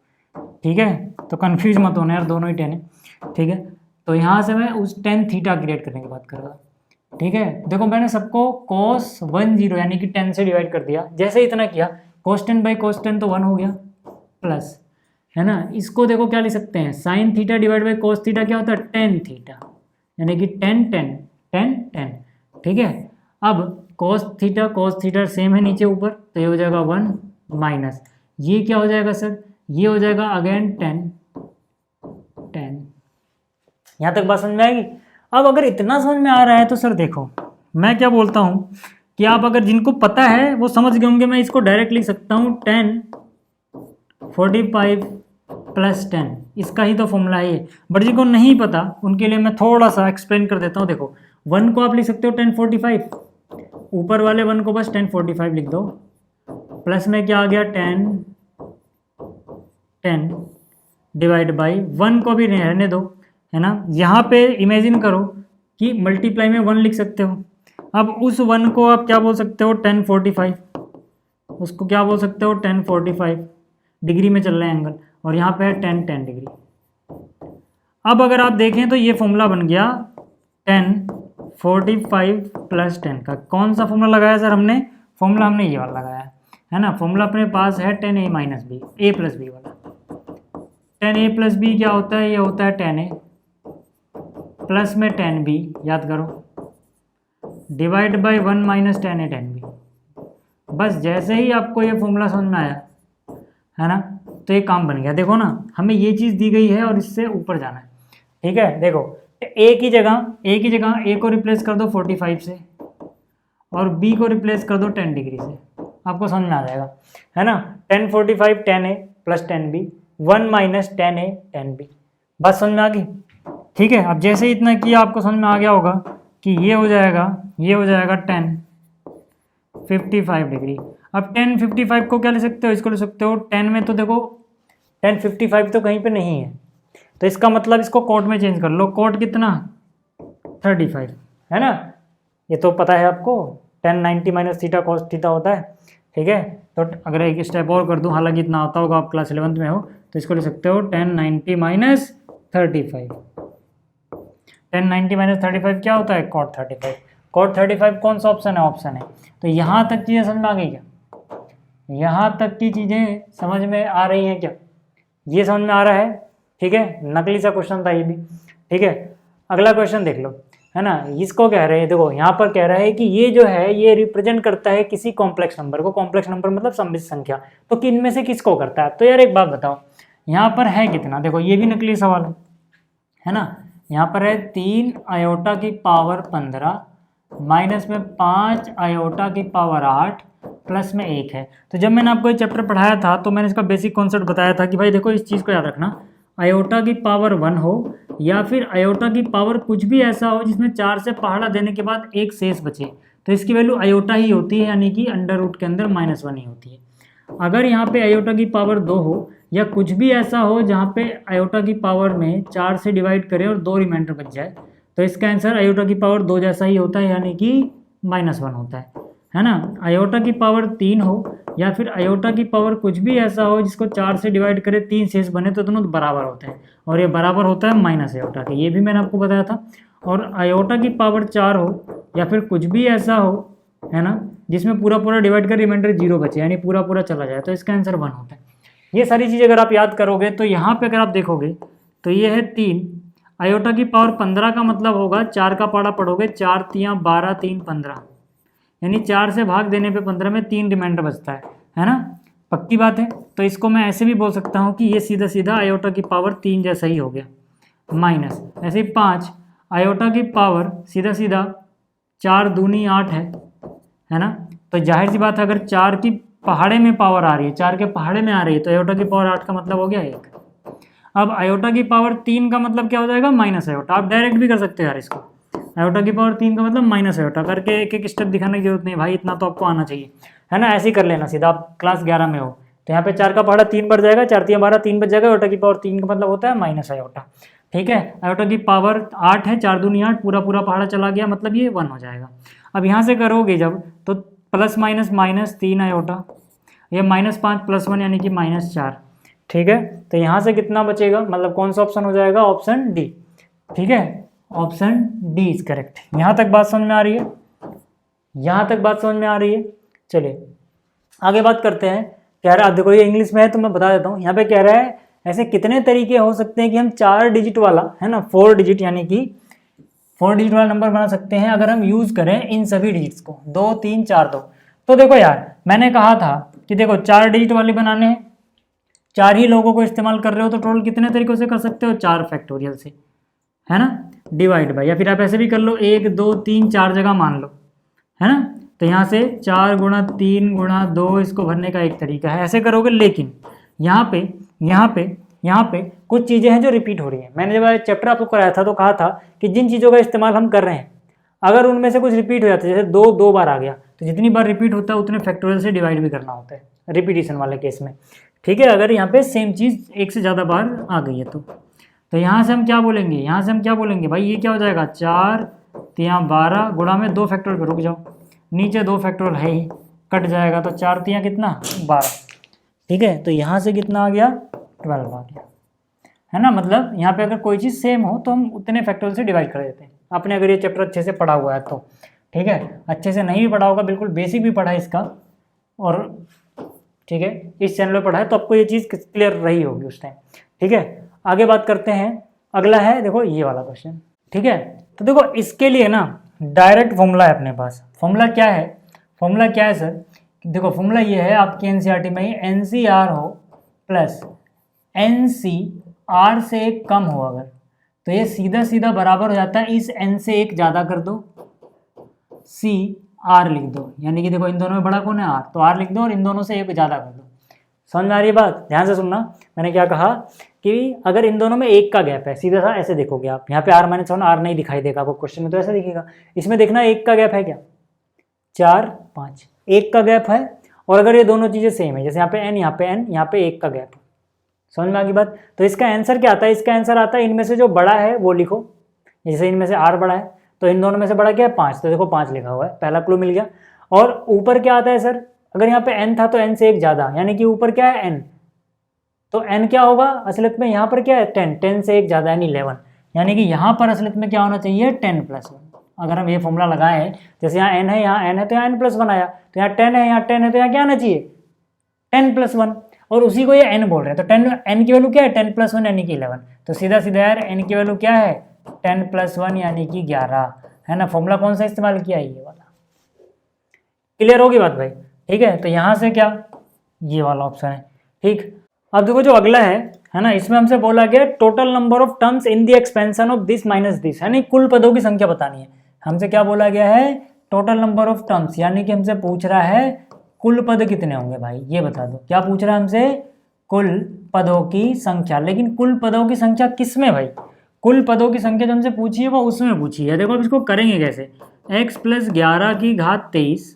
ठीक है। तो कन्फ्यूज मत होना यार, दोनों ही tan है, ठीक है। तो यहाँ से मैं उस tan थीटा क्रिएट करने की बात कर रहा था, ठीक है। देखो मैंने सबको cos 10 यानी कि 10 से डिवाइड कर दिया। जैसे इतना किया, cos 10 बाई cos 10 तो 1 हो गया, प्लस, है ना। इसको देखो क्या लिख सकते हैं, sin theta divide by cos theta क्या होता है, tan थीटा, यानी कि tan, ठीक है। अब cos थीटा सेम है नीचे ऊपर, तो ये हो जाएगा 1 माइनस, ये क्या हो जाएगा सर, ये हो जाएगा अगेन tan। यहाँ तक बात समझ में आएगी। अब अगर इतना समझ में आ रहा है तो सर देखो मैं क्या बोलता हूँ कि आप अगर जिनको पता है वो समझ गए होंगे, मैं इसको डायरेक्ट लिख सकता हूँ tan 45 + 10, इसका ही तो फॉर्मूला है ये। बट जिनको नहीं पता उनके लिए मैं थोड़ा सा एक्सप्लेन कर देता हूँ। देखो 1 को आप लिख सकते हो tan 45, ऊपर वाले 1 को बस tan 45 लिख दो, प्लस में क्या आ गया tan 10 डिवाइड बाई 1 को भी रहने दो, है ना। यहाँ पे इमेजिन करो कि मल्टीप्लाई में 1 लिख सकते हो। अब उस 1 को आप क्या बोल सकते हो, tan 45, उसको क्या बोल सकते हो, tan 45 डिग्री में चल रहा है एंगल, और यहाँ पे है tan 10 डिग्री। अब अगर आप देखें तो ये फॉर्मूला बन गया 1045 + 10 का। कौन सा फॉर्मूला लगाया सर हमने? फॉर्मूला हमने ये वाला लगाया है ना। फॉर्मूला अपने पास है 10a - b, a + b वाला। 10a + b क्या होता है? ये होता है 10a प्लस में 10b, याद करो, डिवाइड बाय 1 - 10a 10b। बस जैसे ही आपको ये फॉर्मूला समझ में आया है ना, तो ये काम बन गया। देखो ना, हमें ये चीज़ दी गई है और इससे ऊपर जाना है। ठीक है, देखो a की जगह a को रिप्लेस कर दो 45 से और b को रिप्लेस कर दो 10 डिग्री से, आपको समझ में आ जाएगा, है ना। 1045 10a + 10b, 1 - 10a 10b। बात समझ में आ गई? ठीक है, अब जैसे ही इतना किया आपको समझ में आ गया होगा कि ये हो जाएगा 1055 डिग्री। अब 1055 को क्या ले सकते हो? इसको ले सकते हो 10 में, तो देखो 1055 तो कहीं पे नहीं है, तो इसका मतलब इसको कोट में चेंज कर लो। कोट कितना? 35, है ना। ये तो पता है आपको, 10 90 - थीटा cos थीटा होता है। ठीक है, तो अगर एक स्टेप और कर दूं, हालांकि इतना आता होगा, आप क्लास 11th में हो, तो इसको ले सकते हो 10 90 - 35। 10 90 - 35 क्या होता है? cot 35। cot 35 कौन सा ऑप्शन है? ऑप्शन है। तो यहाँ तक चीज़ें समझ में आ गई क्या? यहाँ तक की चीज़ें समझ में आ रही हैं क्या? ये समझ में आ रहा है? ठीक है, नकली सा क्वेश्चन था ये भी। ठीक है, अगला क्वेश्चन देख लो, है ना। इसको कह रहे हैं, देखो यहाँ पर कह रहा है कि ये जो है ये रिप्रेजेंट करता है किसी कॉम्प्लेक्स नंबर को। कॉम्प्लेक्स नंबर मतलब सम्मिश्र संख्या, तो किन में से किसको करता है? तो यार एक बात बताओ, यहाँ पर है कितना? देखो ये भी नकली सवाल है ना। यहाँ पर है 3 आयोटा की पावर 15 माइनस में 5 आयोटा की पावर 8 प्लस में 1 है। तो जब मैंने आपको ये चैप्टर पढ़ाया था तो मैंने इसका बेसिक कॉन्सेप्ट बताया था कि भाई देखो इस चीज़ को याद रखना, आयोटा की पावर 1 हो या फिर आयोटा की पावर कुछ भी ऐसा हो जिसमें 4 से पहाड़ा देने के बाद 1 शेष बचे, तो इसकी वैल्यू आयोटा ही होती है, यानी कि अंडर रूट के अंदर -1 ही होती है। अगर यहाँ पे आयोटा की पावर 2 हो या कुछ भी ऐसा हो जहाँ पे आयोटा की पावर में 4 से डिवाइड करें और 2 रिमाइंडर बच जाए, तो इसका आंसर आयोटा की पावर 2 जैसा ही होता है, यानी कि -1 होता है ना। आयोटा की पावर 3 हो या फिर आयोटा की पावर कुछ भी ऐसा हो जिसको 4 से डिवाइड करे 3 शेष बने, तो दोनों बराबर होते हैं, और ये बराबर होता है माइनस आयोटा के, ये भी मैंने आपको बताया था। और आयोटा की पावर 4 हो या फिर कुछ भी ऐसा हो, है ना, जिसमें पूरा पूरा डिवाइड कर रिमाइंडर 0 बचे, यानी पूरा पूरा चला जाए, तो इसका आंसर 1 होता है। ये सारी चीज़ अगर आप याद करोगे तो यहाँ पे अगर आप देखोगे तो ये है 3 आयोटा की पावर 15 का मतलब होगा 4 का पाड़ा पढ़ोगे, 4 तियाँ 12 3 15, यानी 4 से भाग देने पे 15 में 3 रिमाइंडर बचता है ना। पक्की बात है। तो इसको मैं ऐसे भी बोल सकता हूँ कि ये सीधा सीधा आयोटा की पावर 3 जैसा ही हो गया, माइनस ऐसे ही 5 आयोटा की पावर सीधा सीधा 4 दूनी 8 है ना। तो जाहिर सी बात है, अगर 4 की पहाड़े में पावर आ रही है, 4 के पहाड़े में आ रही है, तो आयोटा की पावर 8 का मतलब हो गया 1। अब आयोटा की पावर 3 का मतलब क्या हो जाएगा? Minus iota. आप डायरेक्ट भी कर सकते हो यार इसको, आयोटा की पावर 3 का मतलब माइनस आयोटा करके एक एक स्टेप दिखाने की जरूरत नहीं भाई, इतना तो आपको आना चाहिए, है ना। ऐसे ही कर लेना सीधा, आप क्लास 11 में हो तो यहाँ पे 4 का पहाड़ा 3 बढ़ जाएगा, 4 तियाँ 12 3 बच जाएगा, आयोटा की पावर 3 का मतलब होता है माइनस आयोटा। ठीक है, आयोटा की पावर 8 है, 4 दूनी 8, पूरा पूरा पहाड़ा चला गया, मतलब ये 1 हो जाएगा। अब यहाँ से करोगे जब तो प्लस माइनस -3 आयोटा, ये -5 + 1 यानी कि -4। ठीक है, तो यहाँ से कितना बचेगा, मतलब कौन सा ऑप्शन हो जाएगा? Option D. ठीक है, ऑप्शन डी इज करेक्ट। यहाँ तक बात समझ में आ रही है? यहाँ तक बात समझ में आ रही है? चलिए आगे बात करते हैं। कह रहा है, देखो ये इंग्लिश में है तो मैं बता देता हूँ। यहाँ पे कह रहा है ऐसे कितने तरीके हो सकते हैं कि हम 4 डिजिट वाला, है ना, 4 डिजिट यानी कि 4 डिजिट वाला नंबर बना सकते हैं अगर हम यूज करें इन सभी डिजिट्स को, 2 3 4 2। तो देखो यार, मैंने कहा था कि देखो 4 डिजिट वाले बनाने हैं, 4 ही लोगों को इस्तेमाल कर रहे हो, तो टोटल कितने तरीकों से कर सकते हो? 4 फैक्टोरियल से, है ना, डिवाइड बाय, या फिर आप ऐसे भी कर लो 1 2 3 4 जगह मान लो, है ना। तो यहाँ से 4 × 3 × 2 इसको भरने का एक तरीका है, ऐसे करोगे। लेकिन यहाँ पे कुछ चीज़ें हैं जो रिपीट हो रही हैं। मैंने जब चैप्टर आपको कराया था तो कहा था कि जिन चीज़ों का इस्तेमाल हम कर रहे हैं, अगर उनमें से कुछ रिपीट हो जाता है, जैसे 2 बार आ गया, तो जितनी बार रिपीट होता है उतने फैक्टोरियल से डिवाइड भी करना होता है रिपीटिशन वाले केस में। ठीक है, अगर यहाँ पे सेम चीज़ एक से ज़्यादा बार आ गई है तो यहाँ से हम क्या बोलेंगे? भाई ये क्या हो जाएगा? 4 तियाँ 12 गुणा में 2 फैक्टोरियल पे रुक जाओ, नीचे 2 फैक्टोरियल है ही, कट जाएगा, तो 4 तियाँ कितना? 12। ठीक है, तो यहाँ से कितना आ गया? 12 आ गया, है ना, मतलब यहाँ पे अगर कोई चीज़ सेम हो तो हम उतने फैक्टोरियल से डिवाइड कर देते हैं। आपने अगर ये चैप्टर अच्छे से पढ़ा हुआ है तो ठीक है, अच्छे से नहीं भी पढ़ा होगा, बिल्कुल बेसिक भी पढ़ा है इसका, और ठीक है इस चैनल पे पढ़ा है तो आपको ये चीज़ क्लियर रही होगी उस टाइम। ठीक है, आगे बात करते हैं। अगला है देखो ये वाला क्वेश्चन। ठीक है, तो देखो इसके लिए ना डायरेक्ट फॉर्मूला है अपने पास। फॉर्मूला क्या है, फॉर्मूला क्या है सर, देखो फॉर्मूला ये है आपकी एनसीईआरटी में ही, एनसीआर हो प्लस एनसीआर से एक कम हो अगर, तो ये सीधा सीधा बराबर हो जाता है इस एन से एक ज़्यादा कर दो, सी आर लिख दो, यानी कि देखो इन दोनों में बड़ा कौन है आर, तो आर लिख दो और इन दोनों से एक ज़्यादा कर दो। समझ में आ रही है बात, ध्यान से सुनना। मैंने क्या कहा कि अगर इन दोनों में एक का गैप है, सीधा सा ऐसे देखोगे आप, यहाँ पे आर माइनस वन, आर नहीं दिखाई देगा आपको क्वेश्चन में, तो ऐसा दिखेगा। इसमें देखना एक का गैप है क्या, 4 5, एक का गैप है। और अगर ये दोनों चीज़ें सेम है, जैसे यहाँ पे एन, यहाँ पे एन, यहाँ पे एक का गैप, समझ में आ गई बात। तो इसका आंसर क्या आता है, इसका आंसर आता है इनमें से जो बड़ा है वो लिखो, जैसे इनमें से आर बड़ा है तो इन दोनों में से बड़ा क्या है 5, तो देखो 5 लिखा हुआ है, पहला क्लू मिल गया। और ऊपर क्या आता है सर, अगर यहाँ पे एन था तो एन से एक ज़्यादा, यानी कि ऊपर क्या है एन, तो एन क्या होगा असलियत में, यहाँ पर क्या है 10, 10 से एक ज़्यादा यानी 11, यानी कि यहाँ पर असलियत में क्या होना चाहिए 10 + 1। अगर हम ये फॉर्मूला लगाएं, जैसे यहाँ एन है, यहाँ एन है तो यहाँ n + 1 आया, तो यहाँ 10 है, यहाँ 10 है तो यहाँ क्या आना चाहिए 10 + 1, और उसी को ये n बोल रहे हैं, तो 10 n की वैल्यू क्या है 10 + 1 यानी कि 11, तो सीधा सीधा यार n की वैल्यू क्या है 10 + 1 यानी कि 11, है ना। फॉर्मूला कौन सा इस्तेमाल किया है, ये वाला। क्लियर होगी बात भाई, ठीक है। तो यहाँ से क्या ये वाला ऑप्शन है, ठीक। अब देखो जो अगला है ना, इसमें हमसे बोला गया total number of terms in the expansion of this minus this, यानी कुल पदों की संख्या बतानी है। हमसे क्या बोला गया है टोटल नंबर ऑफ टर्म्स, यानी कि हमसे पूछ रहा है कुल पद कितने होंगे भाई, ये बता दो। क्या पूछ रहा है हमसे, कुल पदों की संख्या। लेकिन कुल पदों की संख्या किस में भाई, कुल पदों की संख्या जो हमसे पूछी है वो उसमें पूछी है। देखो अब इसको करेंगे कैसे, x + 11 की घात 23,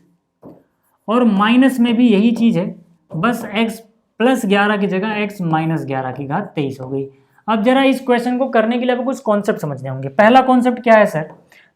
और माइनस में भी यही चीज़ है, बस x + 11 की जगह x - 11 की घात 23 हो गई। अब जरा इस क्वेश्चन को करने के लिए आपको कुछ कॉन्सेप्ट समझने होंगे। पहला कॉन्सेप्ट क्या है सर,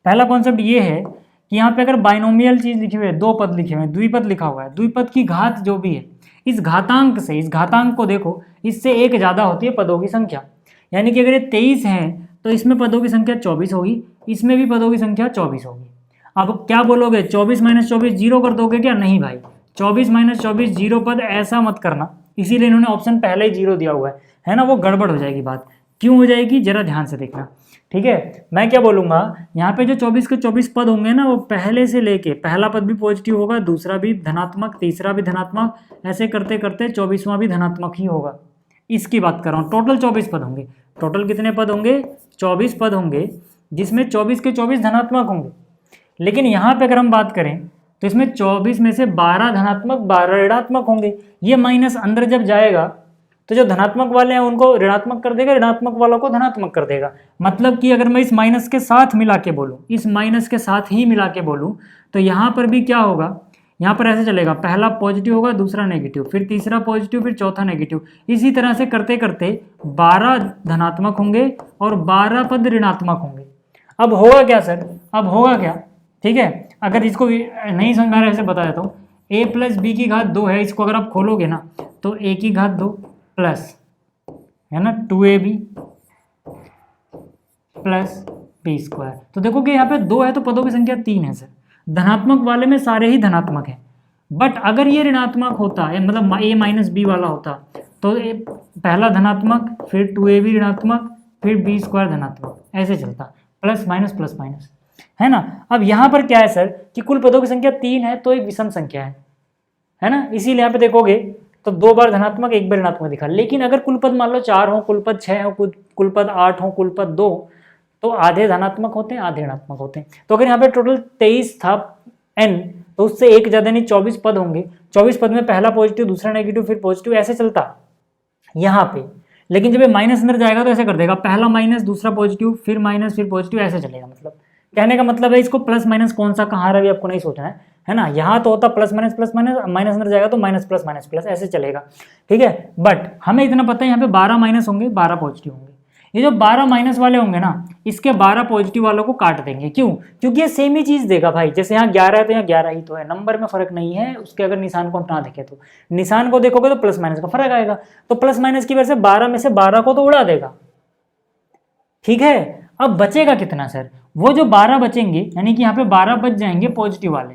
पहला कॉन्सेप्ट ये है कि यहाँ पे अगर बाइनोमियल चीज़ लिखी हुई है, दो पद लिखे हुए हैं, द्विपद लिखा हुआ है, द्विपद की घात जो भी है, इस घातांक से, इस घातांक को देखो, इससे एक ज़्यादा होती है पदों की संख्या। यानी कि अगर ये 23 है तो इसमें पदों की संख्या 24 होगी, इसमें भी पदों की संख्या 24 होगी। अब क्या बोलोगे 24 - 24 जीरो कर दोगे क्या, नहीं भाई, 24 - 24 जीरो पद ऐसा मत करना, इसीलिए इन्होंने ऑप्शन पहले ही जीरो दिया हुआ है ना, वो गड़बड़ हो जाएगी बात। क्यों हो जाएगी जरा ध्यान से देखना, ठीक है। मैं क्या बोलूँगा, यहाँ पे जो 24 के 24 पद होंगे ना, वो पहले से लेके, पहला पद भी पॉजिटिव होगा, दूसरा भी धनात्मक, तीसरा भी धनात्मक, ऐसे करते करते 24वां भी धनात्मक ही होगा। इसकी बात कर रहा हूँ, टोटल 24 पद होंगे। टोटल कितने पद होंगे, 24 पद होंगे, जिसमें 24 के 24 धनात्मक होंगे। लेकिन यहाँ पे अगर हम बात करें तो इसमें 24 में से 12 धनात्मक, 12 ऋणात्मक होंगे। ये माइनस अंदर जब जाएगा तो जो धनात्मक वाले हैं उनको ऋणात्मक कर देगा, ऋणात्मक वालों को धनात्मक कर देगा। मतलब कि अगर मैं इस माइनस के साथ मिला के बोलूँ, इस माइनस के साथ ही मिला के बोलूँ, तो यहाँ पर भी क्या होगा, यहाँ पर ऐसे चलेगा, पहला पॉजिटिव होगा, दूसरा नेगेटिव, फिर तीसरा पॉजिटिव, फिर चौथा नेगेटिव। इसी तरह से करते करते 12 धनात्मक होंगे और 12 पद ऋणात्मक होंगे। अब होगा क्या सर, अब होगा क्या, ठीक है। अगर इसको नहीं समझ में आ रहा है ऐसे बता देता हूँ, a + b की घात 2 है, इसको अगर आप खोलोगे ना तो a की घात 2 प्लस, है ना, 2ab प्लस b²। तो देखो कि यहाँ पे 2 है तो पदों की संख्या 3 है सर। धनात्मक वाले में सारे ही धनात्मक है, बट अगर ये ऋणात्मक होता है, मतलब a - b वाला होता, तो पहला धनात्मक, फिर 2ab ऋणात्मक, फिर b² धनात्मक, ऐसे चलता, प्लस माइनस प्लस माइनस, है ना। अब यहाँ पर क्या है सर कि कुल पदों की संख्या 3 है तो एक विषम संख्या है ना, इसीलिए यहाँ पे देखोगे तो 2 बार धनात्मक, 1 बार ऋणात्मक दिखा। लेकिन अगर कुल पद मान लो 4 हो, कुल पद 6 हो, कुल पद 8 हो, कुल पद 2, तो आधे धनात्मक होते हैं, आधे ऋणात्मक होते हैं। तो अगर यहाँ पे टोटल 23 था n, तो उससे एक ज़्यादा नहीं 24 पद होंगे। 24 पद में पहला पॉजिटिव, दूसरा नेगेटिव, फिर पॉजिटिव, ऐसे चलता यहाँ पे। लेकिन जब ये माइनस अंदर जाएगा तो ऐसे कर देगा, पहला माइनस, दूसरा पॉजिटिव, फिर माइनस, फिर पॉजिटिव, ऐसे चलेगा। मतलब कहने का मतलब है इसको प्लस माइनस कौन सा कहाँ रहा है आपको नहीं सोचना है ना। यहाँ तो होता plus minus plus minus, minus अंदर जाएगा तो माइनस प्लस, ऐसे चलेगा, ठीक है। बट हमें इतना पता है यहाँ पे 12 माइनस होंगे, 12 पॉजिटिव होंगे। ये जो 12 माइनस वाले होंगे ना, इसके 12 पॉजिटिव वालों को काट देंगे। क्यों, क्योंकि ये सेम ही चीज़ देगा भाई। जैसे यहाँ 11 है तो यहाँ 11 ही तो है, नंबर में फर्क नहीं है उसके। अगर निशान को ना देखे तो निशान को देखोगे तो प्लस माइनस का फर्क आएगा, तो प्लस माइनस की वजह से 12 में से 12 को तो उड़ा देगा, ठीक है। अब बचेगा कितना सर, वो जो 12 बचेंगे यानी कि यहाँ पे 12 बच जाएंगे पॉजिटिव वाले,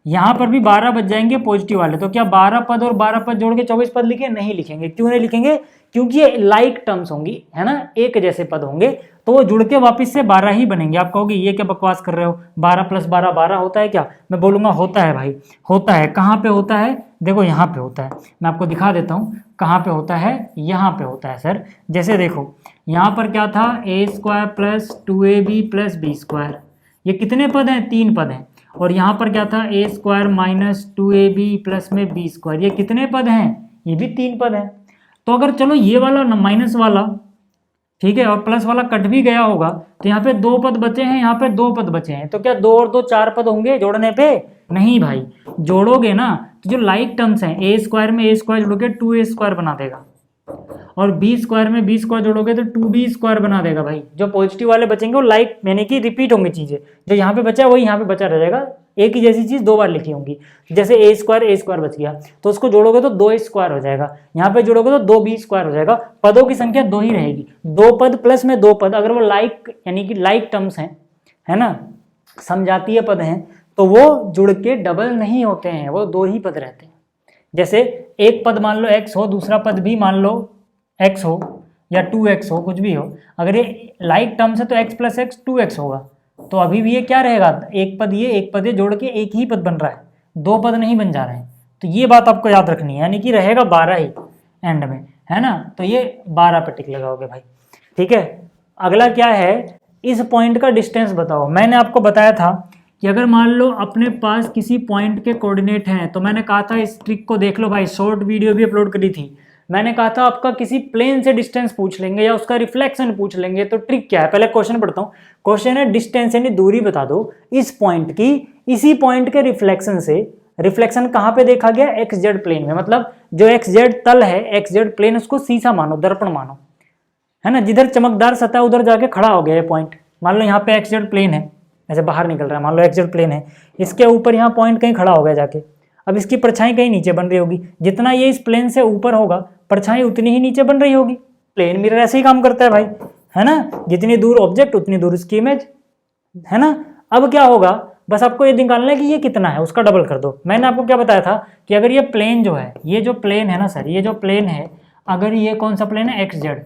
यहाँ पर भी 12 बच जाएंगे पॉजिटिव वाले, तो क्या 12 पद और 12 पद जोड़ के 24 पद लिखे? नहीं लिखेंगे। क्यों नहीं लिखेंगे? क्योंकि ये लाइक टर्म्स होंगी, है ना, एक जैसे पद होंगे, तो वो जुड़ के वापस से 12 ही बनेंगे। आप कहोगे ये क्या बकवास कर रहे हो, 12 + 12 12 होता है क्या? मैं बोलूंगा होता है भाई, होता है। कहाँ पे होता है? देखो यहाँ पे होता है, मैं आपको दिखा देता हूँ कहाँ पे होता है। यहाँ पे होता है सर। जैसे देखो यहाँ पर क्या था, a² + 2ab + b², ये कितने पद हैं? 3 पद हैं। और यहाँ पर क्या था, a² - 2ab + में b², ये कितने पद हैं? ये भी 3 पद हैं। तो अगर चलो ये वाला माइनस वाला, ठीक है, और प्लस वाला कट भी गया होगा, तो यहाँ पे 2 पद बचे हैं, यहाँ पे 2 पद बचे हैं, तो क्या 2 और 2 4 पद होंगे जोड़ने पे? नहीं भाई, जोड़ोगे ना तो जो लाइक टर्म्स हैं, a² में a² जोड़ोगे 2a² बना देगा, और b² में b² जोड़ोगे तो 2b² बना देगा भाई। जो पॉजिटिव वाले बचेंगे वो लाइक यानी कि रिपीट होंगी चीजें, जो यहाँ पे बचा है वही यहाँ पे बचा रह जाएगा, एक ही जैसी चीज 2 बार लिखी होंगी। जैसे a² बच गया तो उसको जोड़ोगे तो 2a² हो जाएगा, यहाँ पे जोड़ोगे तो 2b² हो जाएगा। पदों की संख्या 2 ही रहेगी, 2 पद प्लस में 2 पद, अगर वो लाइक यानी कि लाइक टर्म्स हैं, है ना, समझातीय पद हैं, तो वो जुड़ के डबल नहीं होते हैं, वो 2 ही पद रहते हैं। जैसे एक पद मान लो x हो, दूसरा पद भी मान लो x हो या 2x हो, कुछ भी हो, अगर ये लाइक टर्म्स है तो x + x 2x होगा, तो अभी भी ये क्या रहेगा, एक पद ये जोड़ के एक ही पद बन रहा है, 2 पद नहीं बन जा रहे हैं। तो ये बात आपको याद रखनी है, यानी कि रहेगा 12 ही एंड में, है ना, तो ये 12 पे टिक लगाओगे भाई। ठीक है, अगला क्या है, इस पॉइंट का डिस्टेंस बताओ। मैंने आपको बताया था कि अगर मान लो अपने पास किसी पॉइंट के कोऑर्डिनेट हैं, तो मैंने कहा था इस ट्रिक को देख लो भाई, शॉर्ट वीडियो भी अपलोड करी थी। मैंने कहा था आपका किसी प्लेन से डिस्टेंस पूछ लेंगे या उसका रिफ्लेक्शन पूछ लेंगे, तो ट्रिक क्या है, पहले क्वेश्चन पढ़ता हूँ। क्वेश्चन है डिस्टेंस यानी दूरी बता दो इस पॉइंट की, इसी पॉइंट के रिफ्लेक्शन से। रिफ्लेक्शन कहाँ पे देखा गया? XZ प्लेन में, मतलब जो XZ तल है, XZ प्लेन, उसको शीशा मानो, दर्पण मानो, है ना, जिधर चमकदार सतह उधर जाके खड़ा हो गया ये पॉइंट। मान लो यहाँ पे XZ प्लेन है, ऐसे बाहर निकल रहा है, मान लो XZ प्लेन है, इसके ऊपर यहाँ पॉइंट कहीं खड़ा हो गया जाके। अब इसकी परछाई कहीं नीचे बन रही होगी, जितना ये इस प्लेन से ऊपर होगा परछाई उतनी ही नीचे बन रही होगी। प्लेन मिरर ऐसे ही काम करता है भाई, है ना, जितनी दूर ऑब्जेक्ट उतनी दूर इसकी इमेज, है ना। अब क्या होगा, बस आपको ये निकालना है कि ये कितना है, उसका डबल कर दो। मैंने आपको क्या बताया था कि अगर ये प्लेन जो है, ये जो प्लेन है ना सर, ये जो प्लेन है, अगर ये कौन सा प्लेन है, XZ,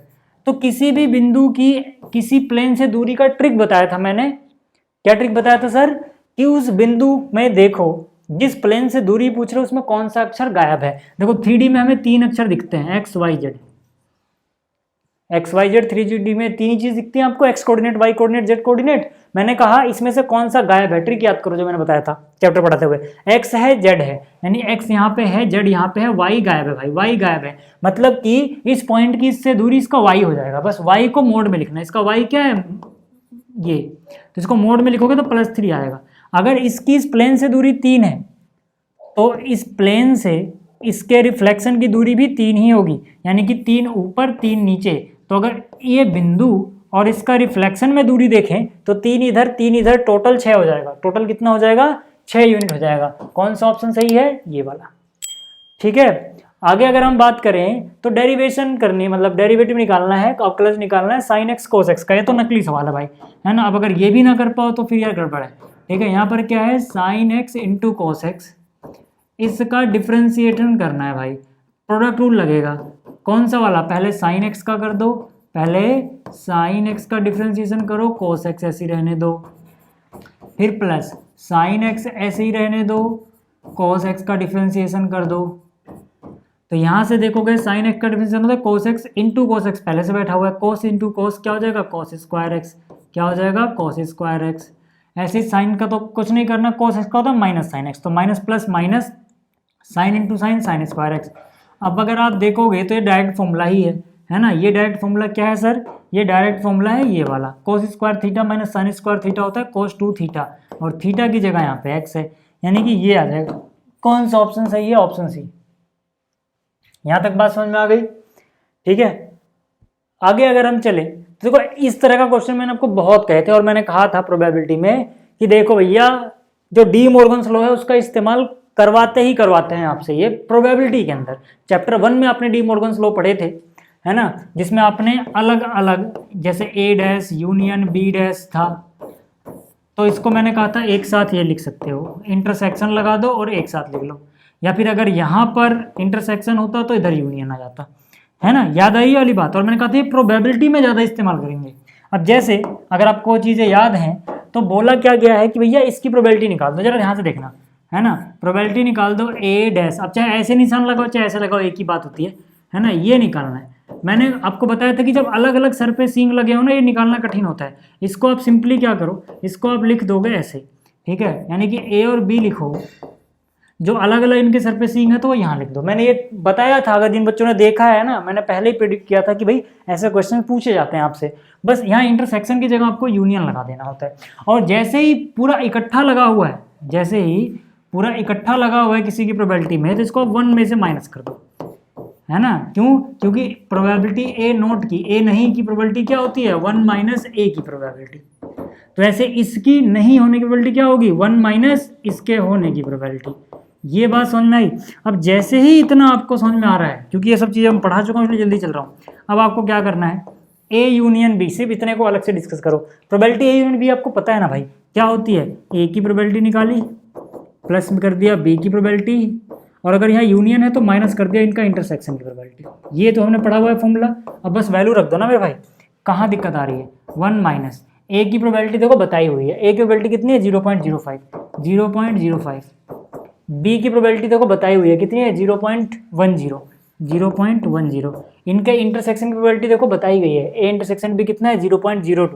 तो किसी भी बिंदु की किसी प्लेन से दूरी का ट्रिक बताया था मैंने। क्या ट्रिक बताया था सर? कि उस बिंदु में देखो, जिस प्लेन से दूरी पूछ रहे हो उसमें कौन सा अक्षर गायब है। देखो 3D में हमें 3 अक्षर दिखते हैं, XYZ। XYZ 3D में 3 ही चीज दिखती है आपको, X coordinate, Y coordinate, Z coordinate. मैंने कहा इसमें से कौन सा गायब है, ट्रिक याद करो जो मैंने बताया था चैप्टर पढ़ाते हुए। X है, Z है, यानी X यहाँ पे है, Z यहाँ पे है, Y गायब है भाई, Y गायब है, मतलब कि इस पॉइंट की इससे दूरी इसका Y हो जाएगा। बस Y को मोड में लिखना है, इसका Y क्या है, ये, तो इसको मोड में लिखोगे तो +3 आएगा। अगर इसकी इस प्लेन से दूरी 3 है, तो इस प्लेन से इसके रिफ्लेक्शन की दूरी भी 3 ही होगी, यानी कि 3 ऊपर 3 नीचे। तो अगर ये बिंदु और इसका रिफ्लेक्शन में दूरी देखें तो 3 इधर 3 इधर, टोटल 6 हो जाएगा। टोटल कितना हो जाएगा? 6 यूनिट हो जाएगा। कौन सा ऑप्शन सही है? ये वाला। ठीक है, आगे अगर हम बात करें तो डेरिवेशन करनी है, मतलब डेरिवेटिव निकालना है, अवकलज निकालना है sin x cos x का। ये तो नकली सवाल है भाई, है ना। अब अगर ये भी ना कर पाओ तो फिर यार गड़बड़ है। ठीक है, यहाँ पर क्या है, sin x × cos x, इसका डिफ्रेंशिएशन करना है भाई, प्रोडक्ट रूल लगेगा। कौन सा वाला? पहले sin x का कर दो, पहले sin x का डिफ्रेंशिएशन करो, cos x ऐसे ही रहने दो, फिर प्लस sin x ऐसे ही रहने दो, cos x का डिफ्रेंशिएशन कर दो। तो यहाँ से देखोगे sin x का डिफ्रेंशिएशन होता है cos x × cos x, पहले से बैठा हुआ है, cos × cos क्या हो जाएगा, cos²x, क्या हो जाएगा, cos²x। ऐसे साइन का तो कुछ नहीं करना, cos x का होता है -sin x, तो minus plus minus sin × sin sin²x। अब अगर आप देखोगे तो ये डायरेक्ट फॉर्मूला ही है ना। ये डायरेक्ट फॉर्मूला क्या है सर? ये डायरेक्ट फॉर्मूला है ये वाला, cos² θ - sin² θ होता है cos 2 θ, और थीटा की जगह यहाँ पे x है, यानी कि ये आ जाएगा। कौन सा ऑप्शन सही है? Option C. यहाँ तक बात समझ में आ गई? ठीक है, आगे अगर हम चले तो देखो इस तरह का क्वेश्चन मैंने आपको बहुत कहे थे, और मैंने कहा था प्रोबेबिलिटी में कि देखो भैया जो डी मॉर्गन्स लॉ है उसका इस्तेमाल करवाते ही करवाते हैं आपसे ये प्रोबेबिलिटी के अंदर। चैप्टर 1 में आपने डी मॉर्गन्स लॉ पढ़े थे, है ना, जिसमें आपने अलग अलग जैसे ए डैश यूनियन बी डैश था, तो इसको मैंने कहा था एक साथ ये लिख सकते हो, इंटरसेक्शन लगा दो और एक साथ लिख लो, या फिर अगर यहाँ पर इंटरसेक्शन होता तो इधर यूनियन आ जाता, है ना, याद आई वाली बात। और मैंने कहा था ये प्रोबेबिलिटी में ज़्यादा इस्तेमाल करेंगे। अब जैसे अगर आपको चीज़ें याद हैं तो बोला क्या गया है कि भैया इसकी प्रोबेबिलिटी निकाल दो, जरा ध्यान से देखना, है ना, प्रोबेबिलिटी निकाल दो ए डैश। अब चाहे ऐसे निशान लगाओ चाहे ऐसे लगाओ, एक ही बात होती है ना, ये निकालना है। मैंने आपको बताया था कि जब अलग अलग सर पे सींग लगे हो ना, ये निकालना कठिन होता है। इसको आप सिंपली क्या करो, इसको आप लिख दोगे ऐसे, ठीक है, यानी कि ए और बी लिखो, जो अलग अलग इनके सर पे सींग है तो वो यहाँ लिख दो। मैंने ये बताया था, अगर जिन बच्चों ने देखा है ना, मैंने पहले ही प्रेडिक्ट किया था कि भाई ऐसे क्वेश्चन पूछे जाते हैं आपसे। बस यहाँ इंटरसेक्शन की जगह आपको यूनियन लगा देना होता है। और जैसे ही पूरा इकट्ठा लगा हुआ है, जैसे ही पूरा इकट्ठा लगा हुआ है किसी की प्रोबेबिलिटी में, तो इसको 1 में से माइनस कर दो, है ना। क्यों? क्योंकि प्रोबेबिलिटी ए नोट की, ए नहीं की प्रोबेबिलिटी क्या होती है, 1 माइनस ए की प्रोबेबिलिटी। तो ऐसे इसकी नहीं होने की प्रोबेबिलिटी क्या होगी, 1 माइनस इसके होने की प्रोबेबिलिटी। ये बात समझ में आई। अब जैसे ही इतना आपको समझ में आ रहा है, क्योंकि ये सब चीज़ें हम पढ़ा चुका हूँ इसलिए जल्दी चल रहा हूँ, अब आपको क्या करना है, ए यूनियन बी, सिर्फ इतने को अलग से डिस्कस करो। प्रोबेबिलिटी ए यूनियन बी आपको पता है ना भाई क्या होती है, ए की प्रोबेबिलिटी निकाली, प्लस कर दिया बी की प्रोबेबिलिटी, और अगर यहाँ यूनियन है तो माइनस कर दिया इनका इंटरसेक्शन की प्रोबेबिलिटी। ये तो हमने पढ़ा हुआ है फॉर्मूला। अब बस वैल्यू रख दो ना मेरे भाई। कहाँ दिक्कत आ रही है, 1 माइनस ए की प्रोबेबिलिटी देखो बताई हुई है, ए की प्रोबेबिलिटी कितनी है 0.05, 0.05। बी की प्रोबेबिलिटी देखो बताई हुई है कितनी है 0.10, 0.10। इनके इंटरसेक्शन की प्रोबेबिलिटी देखो बताई गई है, ए इंटरसेक्शन बी कितना है 0.02,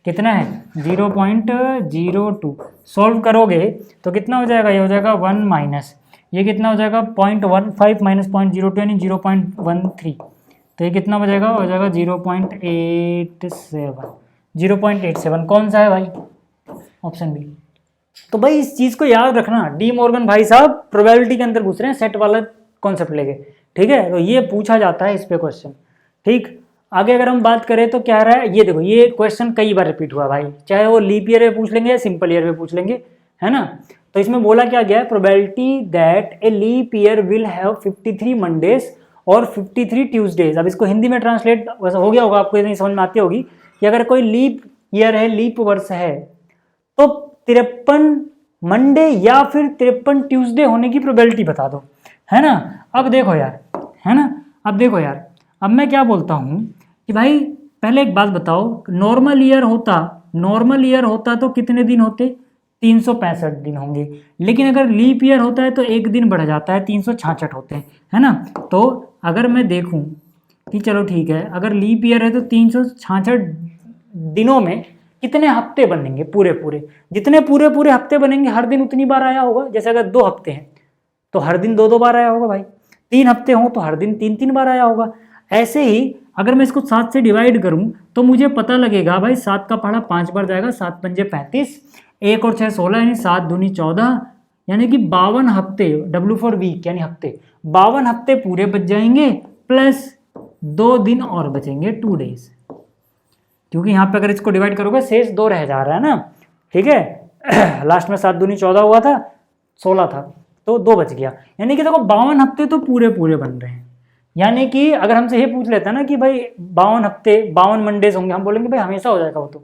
कितना है 0.02। सॉल्व करोगे तो कितना हो जाएगा, ये हो जाएगा 1 माइनस, ये कितना हो जाएगा 0.15 माइनस 0.02 यानी 0.13। तो ये कितना हो जाएगा 0.87। कौन सा है भाई, ऑप्शन बी। तो भाई इस चीज़ को याद रखना, डी मॉर्गन भाई साहब प्रोबेबिलिटी के अंदर पूछ रहे हैं, सेट वाला कॉन्सेप्ट लेके, ठीक है। तो ये पूछा जाता है इस पे क्वेश्चन, ठीक। आगे अगर हम बात करें तो क्या रहा है, ये देखो ये क्वेश्चन कई बार रिपीट हुआ भाई, चाहे वो लीप ईयर में पूछ लेंगे या सिंपल ईयर में पूछ लेंगे, है ना। तो इसमें बोला क्या गया है, probability that a leap year will have 53 Mondays और 53 ट्यूसडेज। अब इसको हिंदी में ट्रांसलेट वैसा हो गया होगा, आपको इतनी समझ में आती होगी कि अगर कोई लीप ईयर है, लीप वर्ष है, तो 53 मंडे या फिर 53 ट्यूसडे होने की प्रोबेबिलिटी बता दो, है ना। अब देखो यार, है ना, अब देखो यार, अब मैं क्या बोलता हूँ कि भाई पहले एक बात बताओ, नॉर्मल ईयर होता तो कितने दिन होते, 365 दिन होंगे। लेकिन अगर लीप ईयर होता है तो एक दिन बढ़ जाता है, 366 होते हैं, है ना। तो अगर मैं देखूं कि चलो ठीक है, अगर लीप ईयर है तो 366 दिनों में कितने हफ्ते बनेंगे, पूरे जितने पूरे हफ्ते बनेंगे हर दिन उतनी बार आया होगा। जैसे अगर 2 हफ्ते हैं तो हर दिन 2 बार आया होगा भाई, 3 हफ्ते हों तो हर दिन 3 बार आया होगा। ऐसे ही अगर मैं इसको 7 से डिवाइड करूं तो मुझे पता लगेगा भाई 7 का पहाड़ा 5 बार जाएगा, 7 पंजे 35, 1 और 6 16 यानी 7 दूनी 14, यानी कि 52 हफ्ते, W फॉर वीक यानी हफ्ते, 52 हफ्ते पूरे बच जाएंगे, प्लस 2 दिन और बचेंगे, 2 डेज। क्योंकि यहाँ पे अगर इसको डिवाइड करोगे शेष 2 रह जा रहा है ना, ठीक है। लास्ट में 7 दूनी 14 हुआ था, 16 था, तो 2 बच गया। यानी कि देखो 52 हफ्ते तो पूरे बन रहे हैं। यानी कि अगर हमसे ये पूछ लेता है ना कि भाई 52 हफ्ते 52 मंडेज होंगे, हम बोलेंगे भाई हमेशा हो जाएगा वो तो,